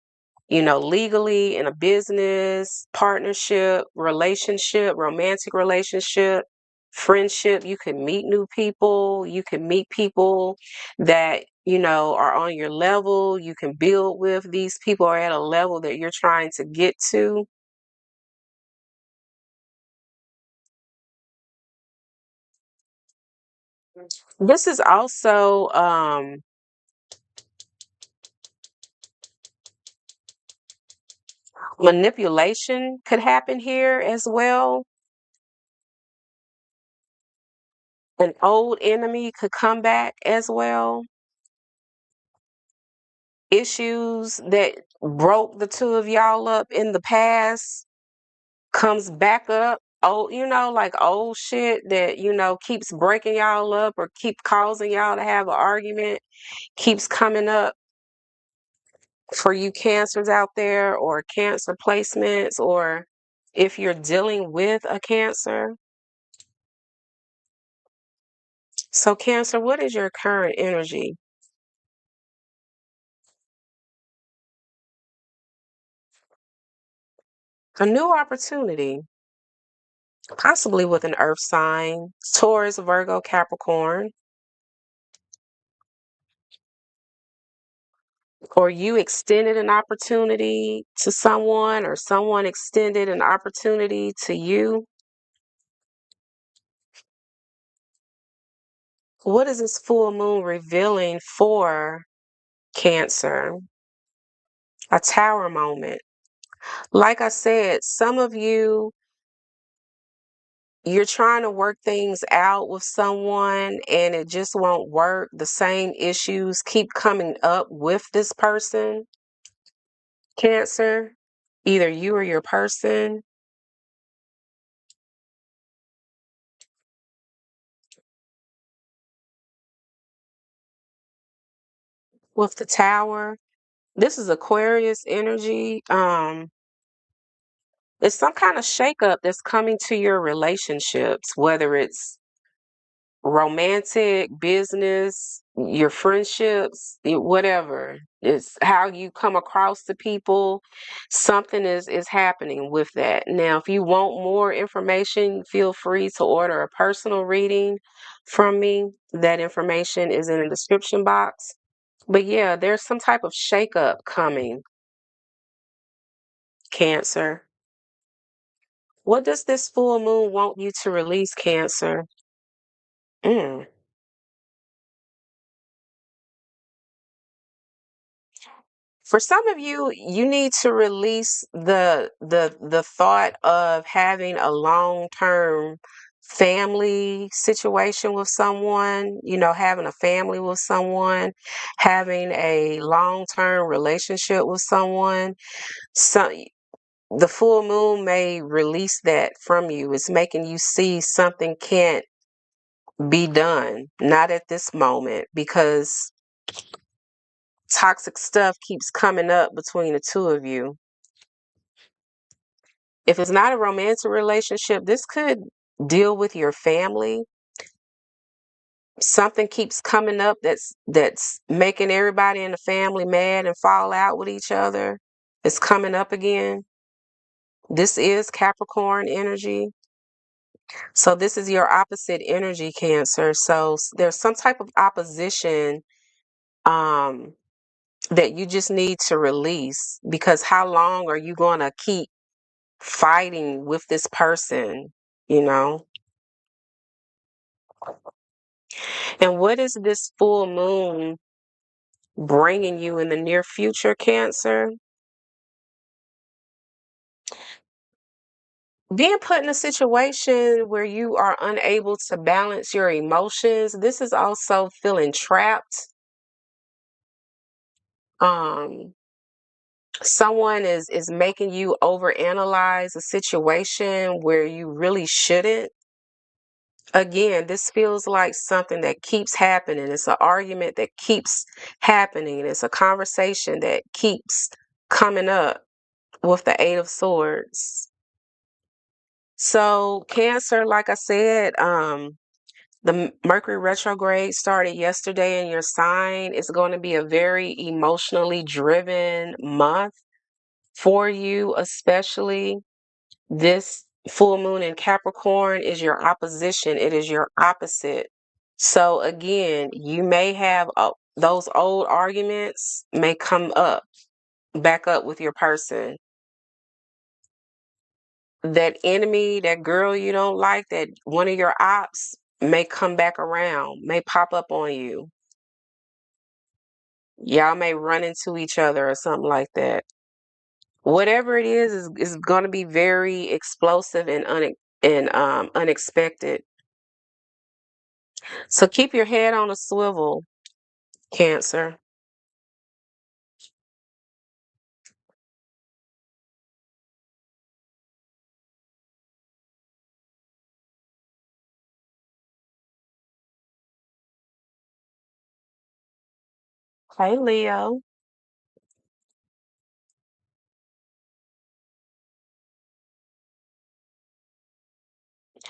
legally in a business, partnership, relationship, romantic relationship, friendship. You can meet new people. You can meet people that, are on your level. You can build with these people are at a level that you're trying to get to. This is also manipulation could happen here as well. An old enemy could come back as well. Issues that broke the two of y'all up in the past comes back up. Oh, like old shit that, keeps breaking y'all up or keep causing y'all to have an argument, keeps coming up for you cancers out there or cancer placements, or if you're dealing with a cancer. So Cancer, what is your current energy? A new opportunity, possibly with an earth sign, Taurus, Virgo, Capricorn. Or you extended an opportunity to someone, or someone extended an opportunity to you. What is this full moon revealing for Cancer? A tower moment. Like I said, some of you, you're trying to work things out with someone and it just won't work. The same issues keep coming up with this person, Cancer, either you or your person. With the tower, this is Aquarius energy. It's some kind of shakeup that's coming to your relationships, whether it's romantic, business, your friendships, whatever. It's how you come across the people. Something is happening with that. Now, if you want more information, feel free to order a personal reading from me. That information is in the description box. But yeah, there's some type of shakeup coming, Cancer. What does this full moon want you to release, Cancer? Mm. For some of you, you need to release the thought of having a long-term family situation with someone, having a family with someone, having a long-term relationship with someone. So the full moon may release that from you. It's making you see something can't be done, not at this moment, because toxic stuff keeps coming up between the two of you. If it's not a romantic relationship, this could deal with your family. Something keeps coming up that's making everybody in the family mad and fall out with each other. It's coming up again. This is Capricorn energy. So this is your opposite energy, Cancer. So there's some type of opposition um that you just need to release, because how long are you going to keep fighting with this person, you know? And what is this full moon bringing you in the near future, Cancer? Being put in a situation where you are unable to balance your emotions. This is also feeling trapped. Um, Someone is making you overanalyze a situation where you really shouldn't. Again, this feels like something that keeps happening. It's an argument that keeps happening. It's a conversation that keeps coming up with the Eight of Swords. So, Cancer, like I said, the Mercury retrograde started yesterday in your sign. It's going to be a very emotionally driven month for you, especially. This full moon in Capricorn is your opposition, it is your opposite. So, again, you may have those old arguments may come up, back up with your person. That enemy, that girl you don't like, that one of your ops may come back around, may pop up on you. Y'all may run into each other or something like that. Whatever it is going to be very explosive and unexpected. So keep your head on a swivel, Cancer. Hey, Leo.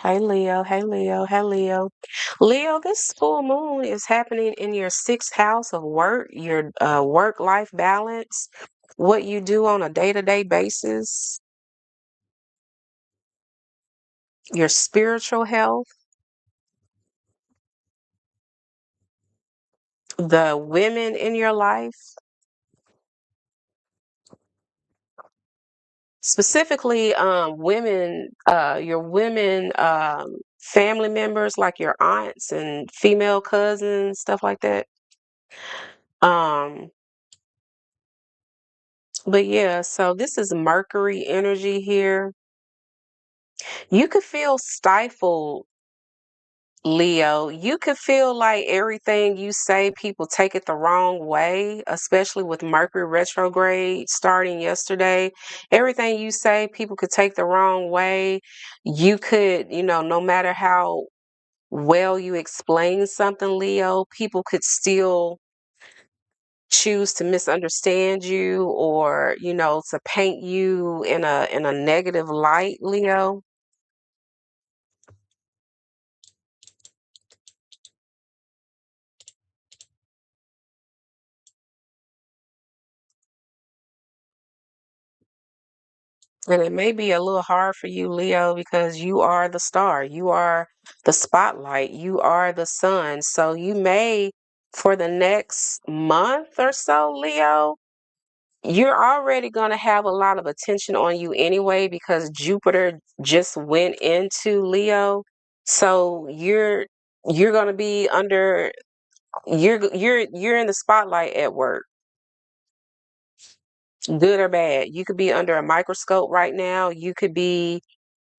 Hey, Leo. Hey, Leo. Hey, Leo. Leo, this full moon is happening in your sixth house of work, your work-life balance, what you do on a day-to-day basis, your spiritual health, the women in your life, specifically women, your women family members like your aunts and female cousins, stuff like that. Um, but yeah, so this is Mercury energy here. You could feel stifled, Leo. You could feel like everything you say, people take it the wrong way, especially with Mercury retrograde starting yesterday. Everything you say, people could take the wrong way. You could, no matter how well you explain something, Leo, people could still choose to misunderstand you, or to paint you in a negative light, Leo. And it may be a little hard for you, Leo, because you are the star, you are the spotlight, you are the sun. So you may, for the next month or so, Leo, you're already going to have a lot of attention on you anyway, because Jupiter just went into Leo. So you're going to be under, you're in the spotlight at work. good or bad. You could be under a microscope right now. You could be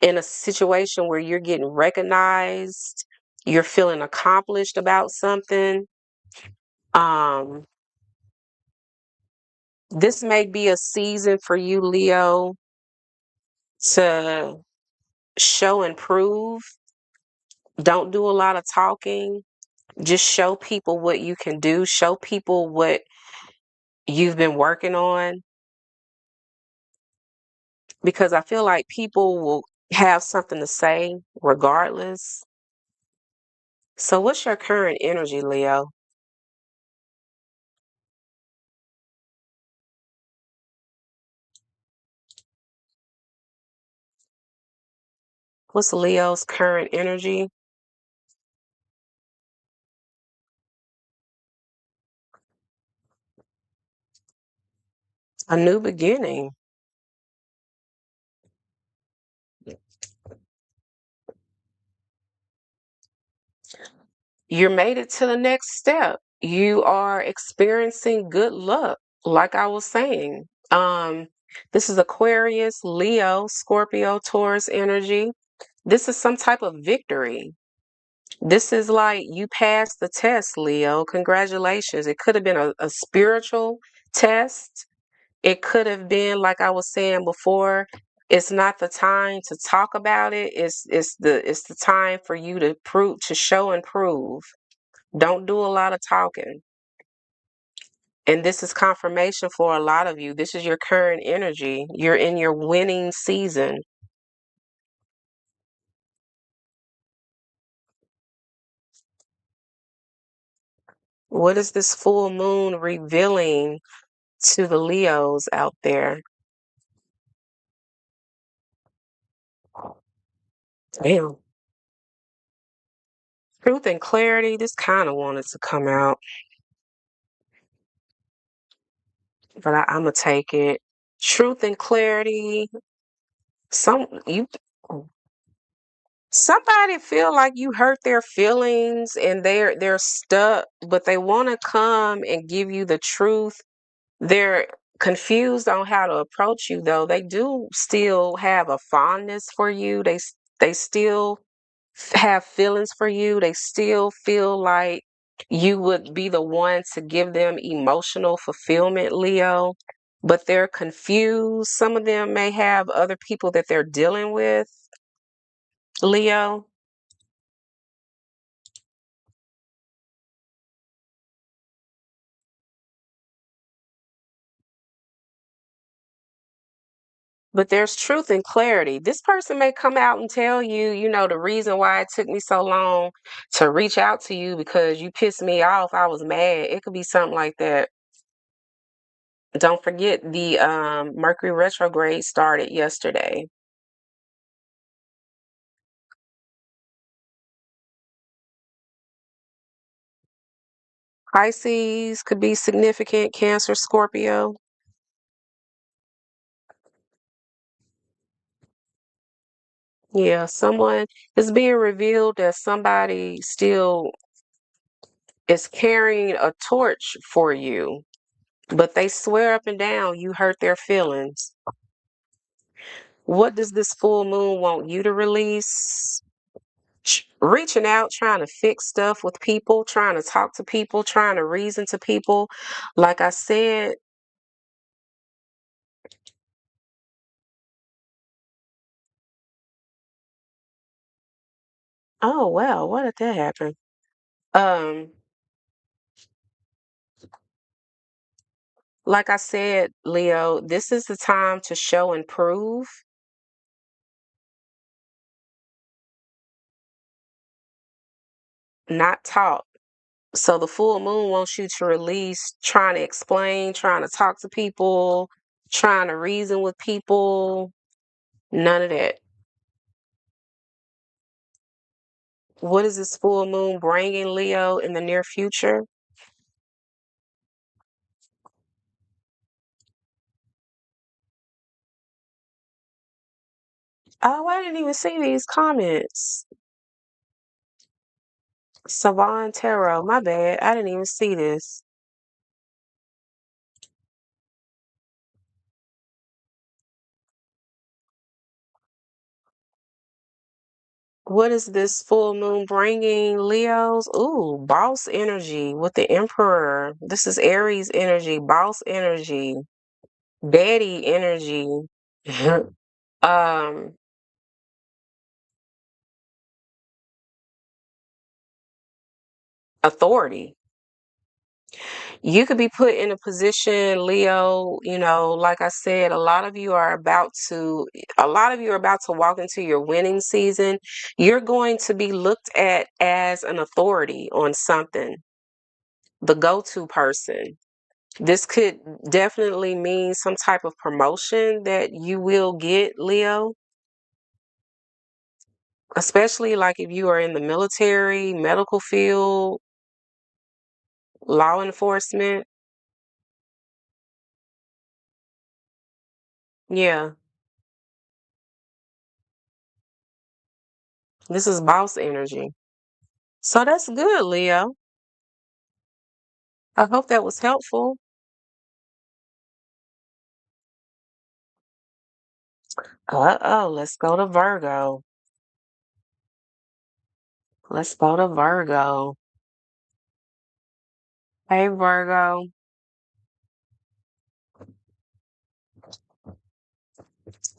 in a situation where you're getting recognized, you're feeling accomplished about something. Um, this may be a season for you, Leo, to show and prove. Don't do a lot of talking. Just show people what you can do. Show people what you've been working on, because I feel like people will have something to say regardless. So, what's your current energy, Leo? What's Leo's current energy? A new beginning. You made it to the next step. You are experiencing good luck, like I was saying. This is Aquarius, Leo, Scorpio, Taurus energy. This is some type of victory. This is like you passed the test, Leo. Congratulations. It could have been a spiritual test. It could have been, like I was saying before, it's not the time to talk about it. It's the time for you to prove, to show and prove. Don't do a lot of talking. And this is confirmation for a lot of you. This is your current energy. You're in your winning season. What is this full moon revealing to the Leos out there? Damn. Truth and clarity. This kind of wanted to come out, but I'm gonna take it. Truth and clarity. Some you Somebody feel like you hurt their feelings and they're stuck, but they want to come and give you the truth. They're confused on how to approach you, though. They do still have a fondness for you. They still have feelings for you. They still feel like you would be the one to give them emotional fulfillment, Leo. But they're confused. Some of them may have other people that they're dealing with, Leo. But there's truth and clarity. This person may come out and tell you, the reason why it took me so long to reach out to you because you pissed me off. I was mad. It could be something like that. Don't forget the Mercury retrograde started yesterday. Pisces could be significant, Cancer, Scorpio. Yeah, someone is being revealed that somebody still is carrying a torch for you, but they swear up and down you hurt their feelings. What does this full moon want you to release? Reaching out, trying to fix stuff with people, trying to talk to people, trying to reason to people. Like I said, oh wow, why did that happen? Um, like I said, Leo, this is the time to show and prove, not talk. So the full moon wants you to release trying to explain, trying to talk to people, trying to reason with people. None of that. What is this full moon bringing, Leo, in the near future? Oh, I didn't even see these comments. Savon Tarot, my bad. I didn't even see this. What is this full moon bringing, Leos? Ooh, boss energy with the Emperor. This is Aries energy, boss energy, daddy energy. um, Authority. You could be put in a position, Leo, like I said, a lot of you are about to walk into your winning season. You're going to be looked at as an authority on something, the go-to person. This could definitely mean some type of promotion that you will get, Leo, especially like if you are in the military, medical field, law enforcement. Yeah, this is boss energy. So that's good, Leo. I hope that was helpful. Uh-oh, let's go to Virgo. Let's go to Virgo. Hey, Virgo.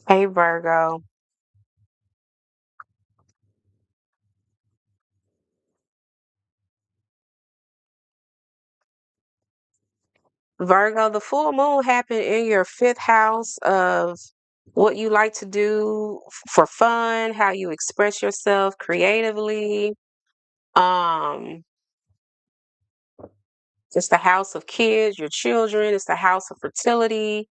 Hey, Virgo. Virgo, the full moon happened in your fifth house of what you like to do for fun, how you express yourself creatively. Um, it's the house of kids, your children. It's the house of fertility,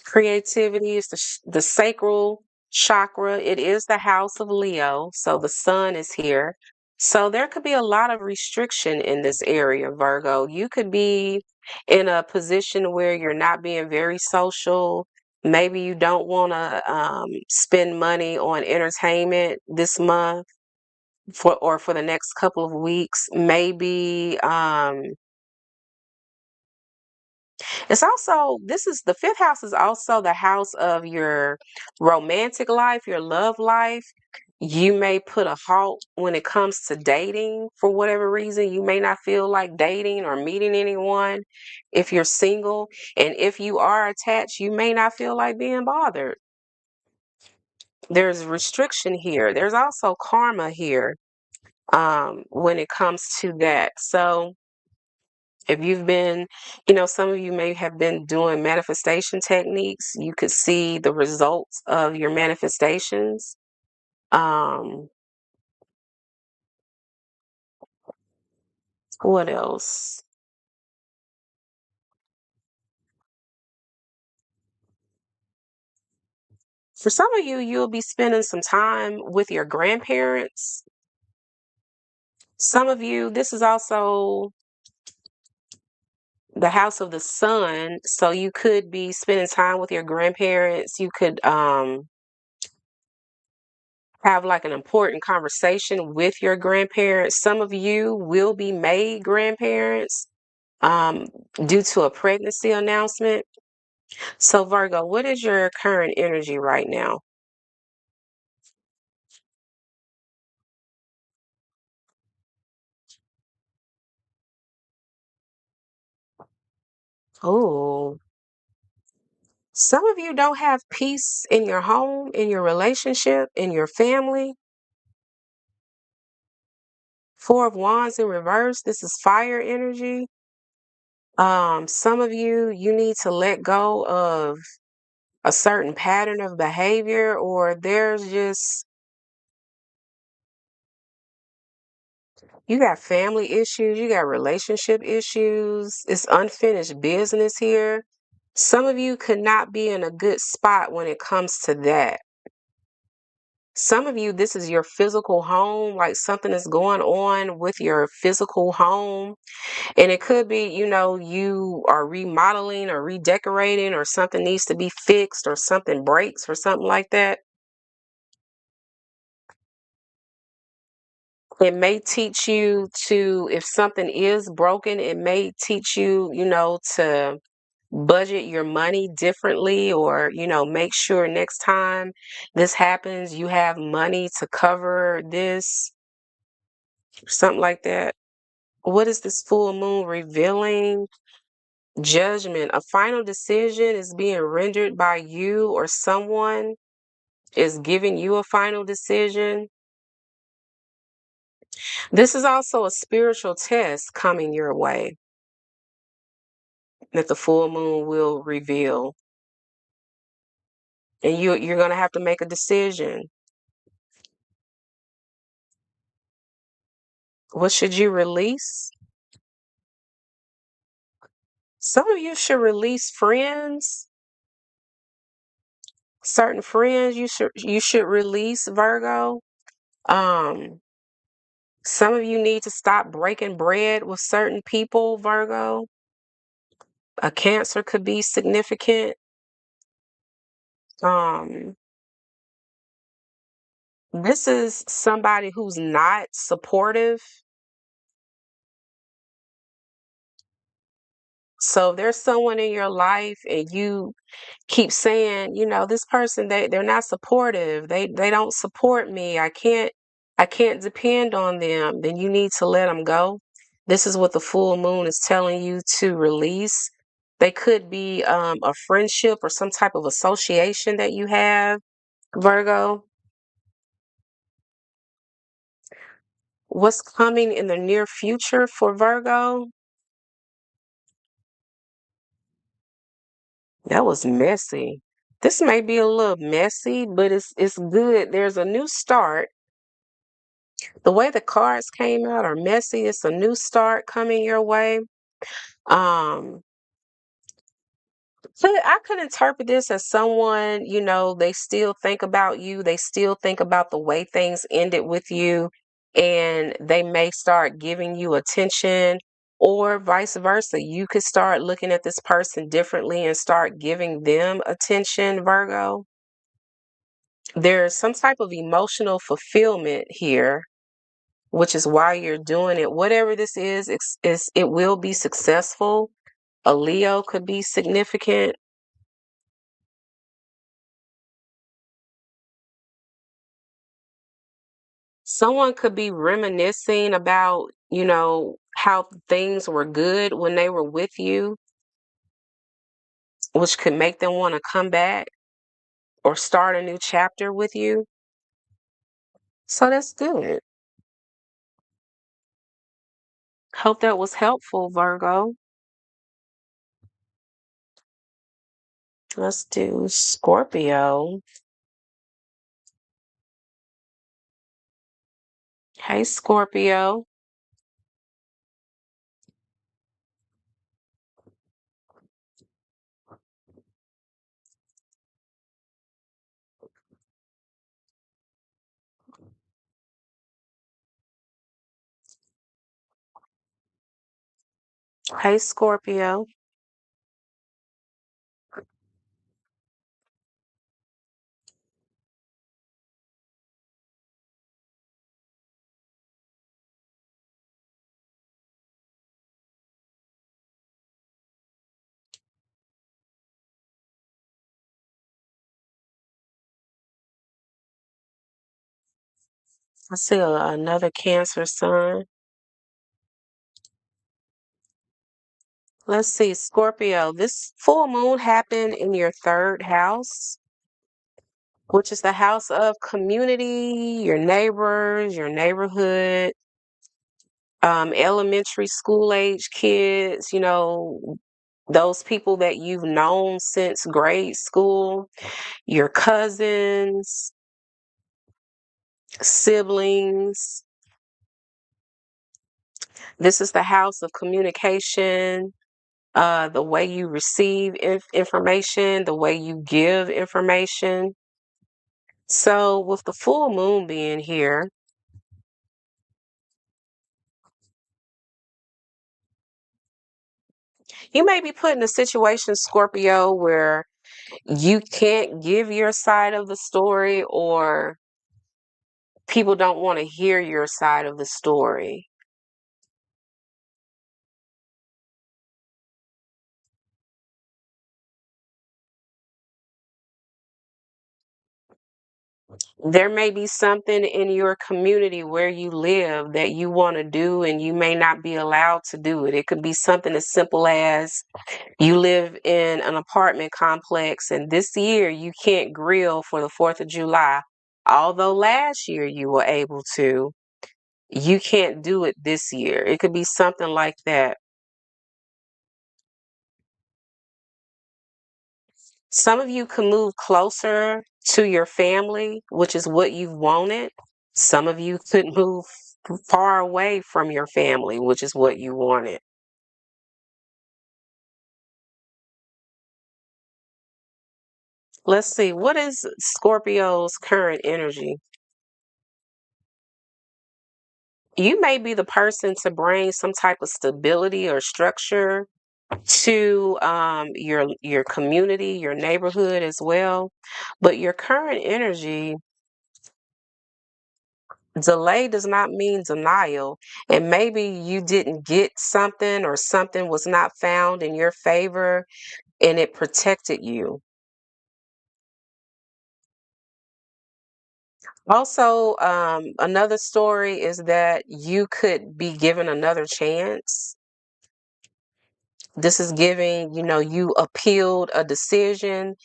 creativity. It's the sacral chakra. It is the house of Leo, so the sun is here. So there could be a lot of restriction in this area, Virgo. You could be in a position where you're not being very social. Maybe you don't want to spend money on entertainment this month for the next couple of weeks. Maybe it's also, this is the fifth house is also the house of your romantic life, your love life. You may put a halt when it comes to dating for whatever reason. You may not feel like dating or meeting anyone if you're single. And if you are attached, you may not feel like being bothered. There's restriction here. There's also karma here when it comes to that. So if you've been, some of you may have been doing manifestation techniques, you could see the results of your manifestations. Um, what else? For some of you, you'll be spending some time with your grandparents. Some of you, this is also the house of the sun, so you could be spending time with your grandparents. You could have like an important conversation with your grandparents. Some of you will be made grandparents um, due to a pregnancy announcement. So, Virgo, what is your current energy right now? Oh, some of you don't have peace in your home, in your relationship, in your family. Four of Wands in reverse. This is fire energy. Some of you, you need to let go of a certain pattern of behavior, or there's just, you got family issues, you got relationship issues, it's unfinished business here. Some of you could not be in a good spot when it comes to that. Some of you, this is your physical home, like something is going on with your physical home. And it could be, you are remodeling or redecorating, or something needs to be fixed, or something breaks, or something like that. It may teach you to, if something is broken, it may teach you, to budget your money differently, or, make sure next time this happens, you have money to cover this, something like that. What is this full moon revealing? Judgment. A final decision is being rendered by you, or someone is giving you a final decision. This is also a spiritual test coming your way that the full moon will reveal. And you're going to have to make a decision. What should you release? Some of you should release friends. Certain friends you should release, Virgo. Um, some of you need to stop breaking bread with certain people, Virgo. A Cancer could be significant. Um, this is somebody who's not supportive. So if there's someone in your life and you keep saying, this person, they're not supportive. They don't support me. I can't depend on them. Then you need to let them go. This is what the full moon is telling you to release. They could be a friendship or some type of association that you have, Virgo. What's coming in the near future for Virgo? That was messy. This may be a little messy, but it's good. There's a new start. The way the cards came out are messy. It's a new start coming your way. Um, so I could interpret this as someone, they still think about you. They still think about the way things ended with you, and they may start giving you attention, or vice versa. You could start looking at this person differently and start giving them attention, Virgo. There's some type of emotional fulfillment here, which is why you're doing it. Whatever this is it will be successful. A Leo could be significant. Someone could be reminiscing about, how things were good when they were with you, which could make them want to come back or start a new chapter with you. So that's good. Hope that was helpful, Virgo. Let's do Scorpio. Hey, Scorpio. Hey, Scorpio. I see another Cancer sun. Let's see, Scorpio. This full moon happened in your third house, which is the house of community, your neighbors, your neighborhood, elementary school age kids, those people that you've known since grade school, your cousins, siblings. This is the house of communication, the way you receive information, the way you give information. So, with the full moon being here, you may be put in a situation, Scorpio, where you can't give your side of the story, or people don't want to hear your side of the story. There may be something in your community where you live that you want to do and you may not be allowed to do it. It could be something as simple as you live in an apartment complex and this year you can't grill for the 4th of July. Although last year you were able to, you can't do it this year. It could be something like that. Some of you can move closer to your family, which is what you've wanted. Some of you could move far away from your family, which is what you wanted. Let's see, what is Scorpio's current energy? You may be the person to bring some type of stability or structure to your community, your neighborhood as well. But your current energy, delay does not mean denial. And maybe you didn't get something or something was not found in your favor and it protected you. Also, another story is that you could be given another chance. This is giving, you appealed a decision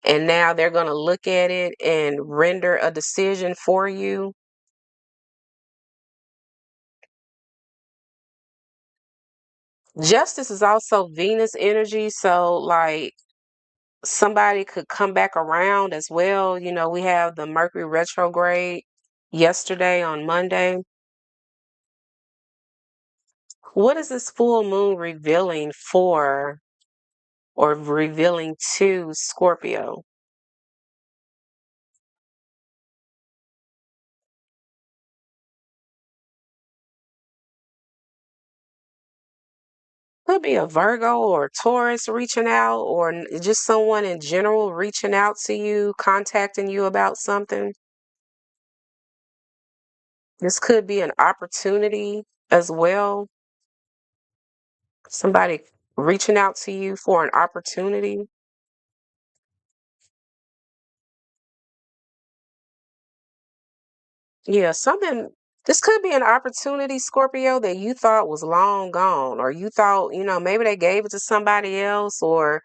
and now they're going to look at it and render a decision for you. Justice is also Venus energy, so like somebody could come back around as well. We have the Mercury retrograde yesterday on Monday. What is this full moon revealing for or revealing to Scorpio? Could be a Virgo or a Taurus reaching out, or just someone in general reaching out to you, contacting you about something. This could be an opportunity as well. Somebody reaching out to you for an opportunity. Yeah, something. This could be an opportunity, Scorpio, that you thought was long gone, or you thought, maybe they gave it to somebody else, or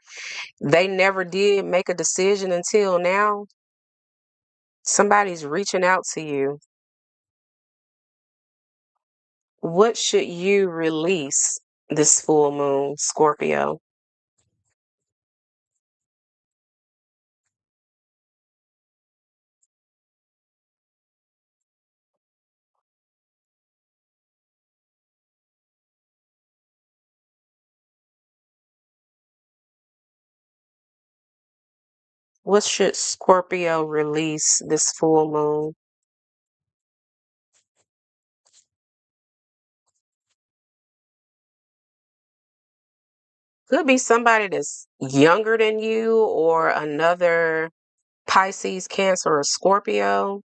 they never did make a decision until now. Somebody's reaching out to you. What should you release this full moon, Scorpio? What should Scorpio release this full moon? Could be somebody that's younger than you or another Pisces, Cancer, or Scorpio.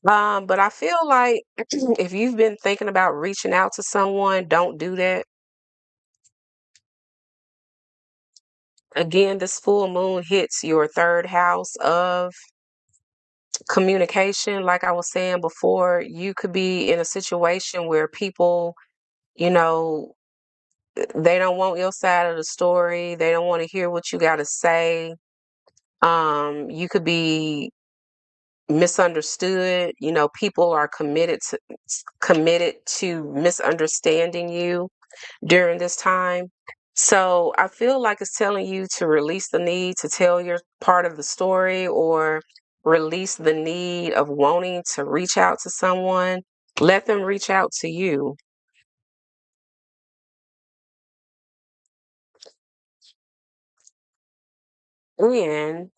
But I feel like if you've been thinking about reaching out to someone, don't do that. Again, this full moon hits your third house of communication. Like I was saying before, you could be in a situation where people, you know, they don't want your side of the story. They don't want to hear what you got to say. You could be misunderstood. People are committed to misunderstanding you during this time. So I feel like it's telling you to release the need to tell your part of the story or release the need of wanting to reach out to someone. Let them reach out to you. And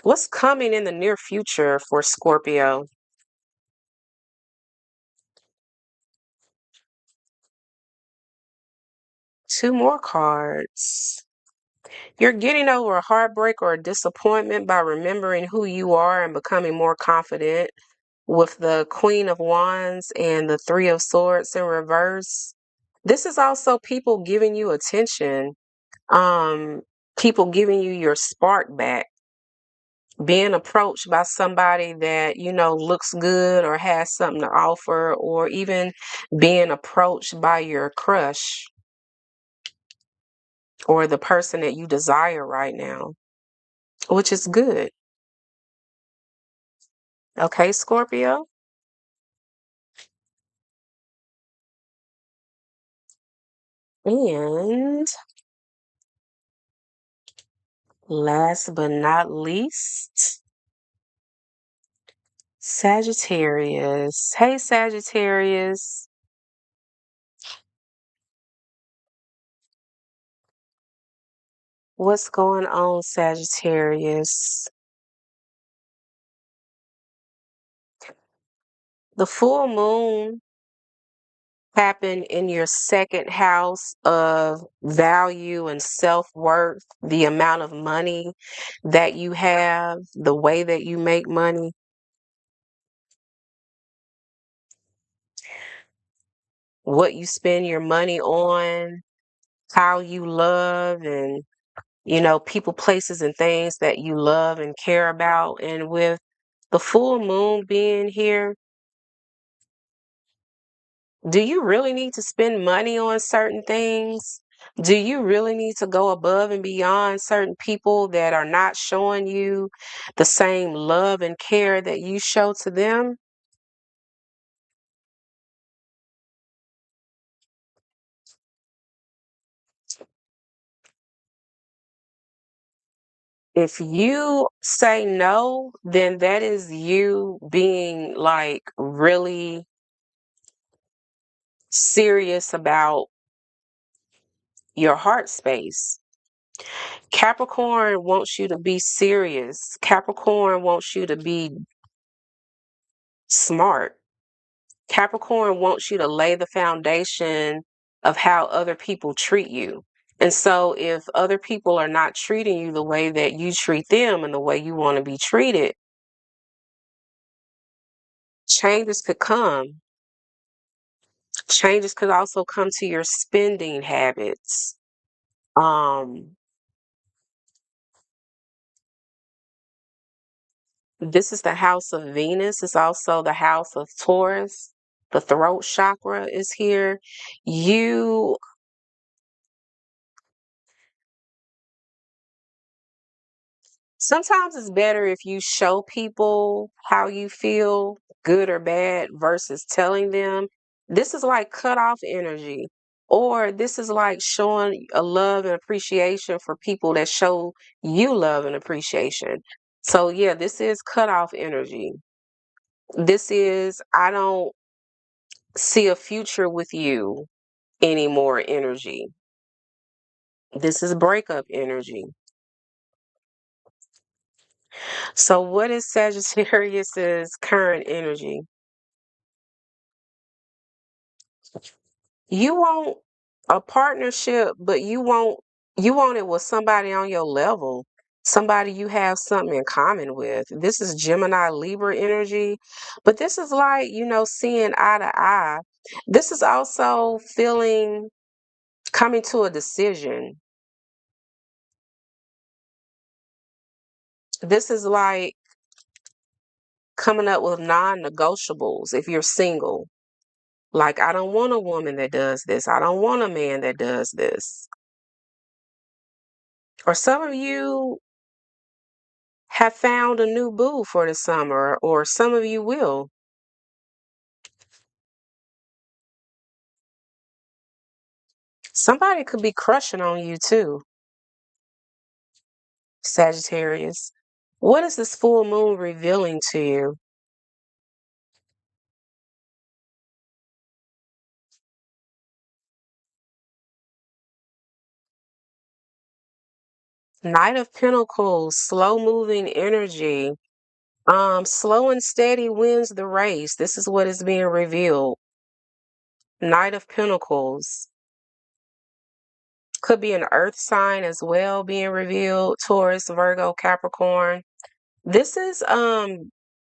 what's coming in the near future for Scorpio? Two more cards. You're getting over a heartbreak or a disappointment by remembering who you are and becoming more confident with the Queen of Wands and the Three of Swords in reverse. This is also people giving you attention, um, people giving you your spark back. being approached by somebody that looks good or has something to offer, or even being approached by your crush or the person that you desire right now, which is good. Okay, Scorpio. And last but not least, Sagittarius. Hey, Sagittarius. What's going on, Sagittarius? The full moon happened in your second house of value and self-worth, the amount of money that you have, the way that you make money. What you spend your money on, how you love, and people, places, and things that you love and care about. And with the full moon being here, do you really need to spend money on certain things? Do you really need to go above and beyond certain people that are not showing you the same love and care that you show to them? If you say no, then that is you being like really serious about your heart space. Capricorn wants you to be serious. Capricorn wants you to be smart. Capricorn wants you to lay the foundation of how other people treat you. And so if other people are not treating you the way that you treat them and the way you want to be treated, changes could come. Changes could also come to your spending habits. Um, this is the house of Venus. It's also the house of Taurus. The throat chakra is here. You Sometimes it's better if you show people how you feel, good or bad, versus telling them. This is like cut off energy, or this is like showing a love and appreciation for people that show you love and appreciation. So, yeah, this is cut off energy. This is, I don't see a future with you anymore energy. This is breakup energy. So, what is Sagittarius's current energy? You want a partnership, but you want it with somebody on your level, somebody you have something in common with. This is Gemini Libra energy, but this is like, seeing eye to eye. This is also feeling coming to a decision. This is like coming up with non-negotiables if you're single. Like, I don't want a woman that does this. I don't want a man that does this. Or some of you have found a new boo for the summer, or some of you will. Somebody could be crushing on you too, Sagittarius. What is this full moon revealing to you? Knight of Pentacles, slow moving energy. Slow and steady wins the race. This is what is being revealed. Knight of Pentacles. Could be an earth sign as well being revealed. Taurus, Virgo, Capricorn. This is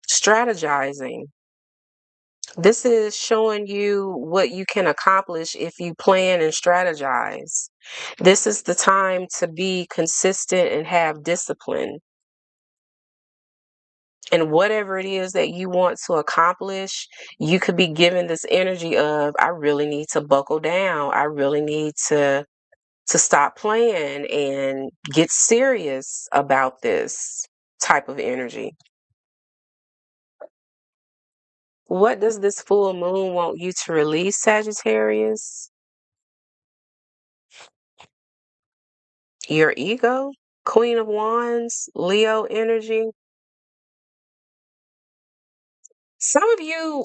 strategizing. This is showing you what you can accomplish if you plan and strategize. This is the time to be consistent and have discipline. And whatever it is that you want to accomplish, you could be given this energy of, I really need to buckle down. I really need to stop playing and get serious about this type of energy. What does this full moon want you to release, Sagittarius? Your ego, Queen of Wands, Leo energy. Some of you,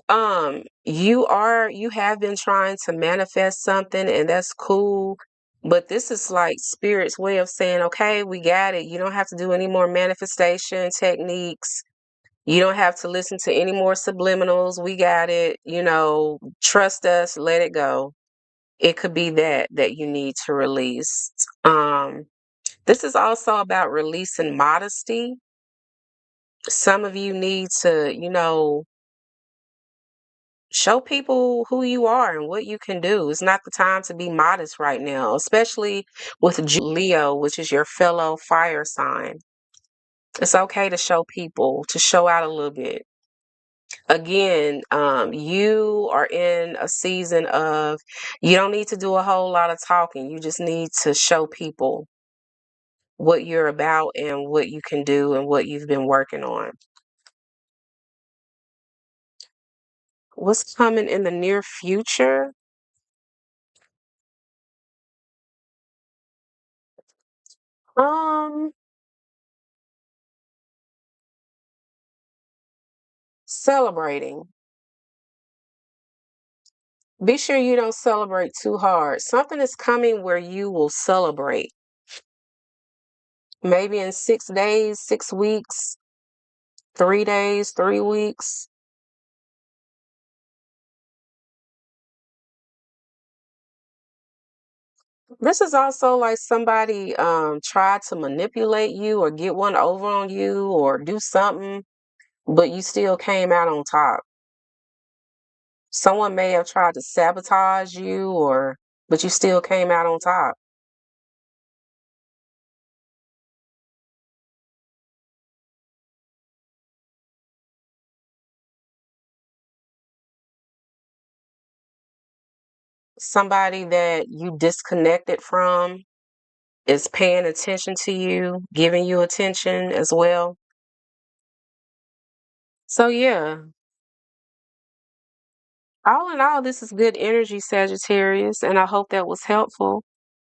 you have been trying to manifest something, and that's cool. But this is like spirit's way of saying, okay, we got it. You don't have to do any more manifestation techniques. You don't have to listen to any more subliminals. We got it. Trust us, let it go. It could be that you need to release. This is also about releasing modesty. Some of you need to, show people who you are and what you can do. It's not the time to be modest right now, especially with Leo, which is your fellow fire sign. It's okay to show people, to show out a little bit. Again, you are in a season of, you don't need to do a whole lot of talking. You just need to show people what you're about and what you can do and what you've been working on. What's coming in the near future? Um, Celebrating. Be sure you don't celebrate too hard. Something is coming where you will celebrate. Maybe in 6 days, 6 weeks, 3 days, 3 weeks. This is also like somebody tried to manipulate you or get one over on you or do something, but you still came out on top. Someone may have tried to sabotage you but you still came out on top. Somebody that you disconnected from is paying attention to you, giving you attention as well. So yeah, all in all, this is good energy, Sagittarius, and I hope that was helpful.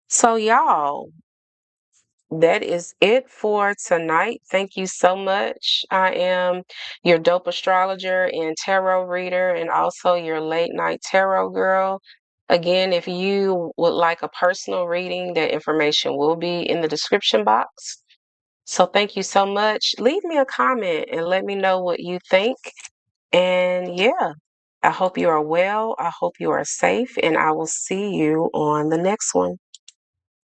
So y'all, that is it for tonight. Thank you so much. I am your dope astrologer and tarot reader, and also your late night tarot girl. Again, if you would like a personal reading, that information will be in the description box. So thank you so much. Leave me a comment and let me know what you think. And yeah, I hope you are well. I hope you are safe, and I will see you on the next one.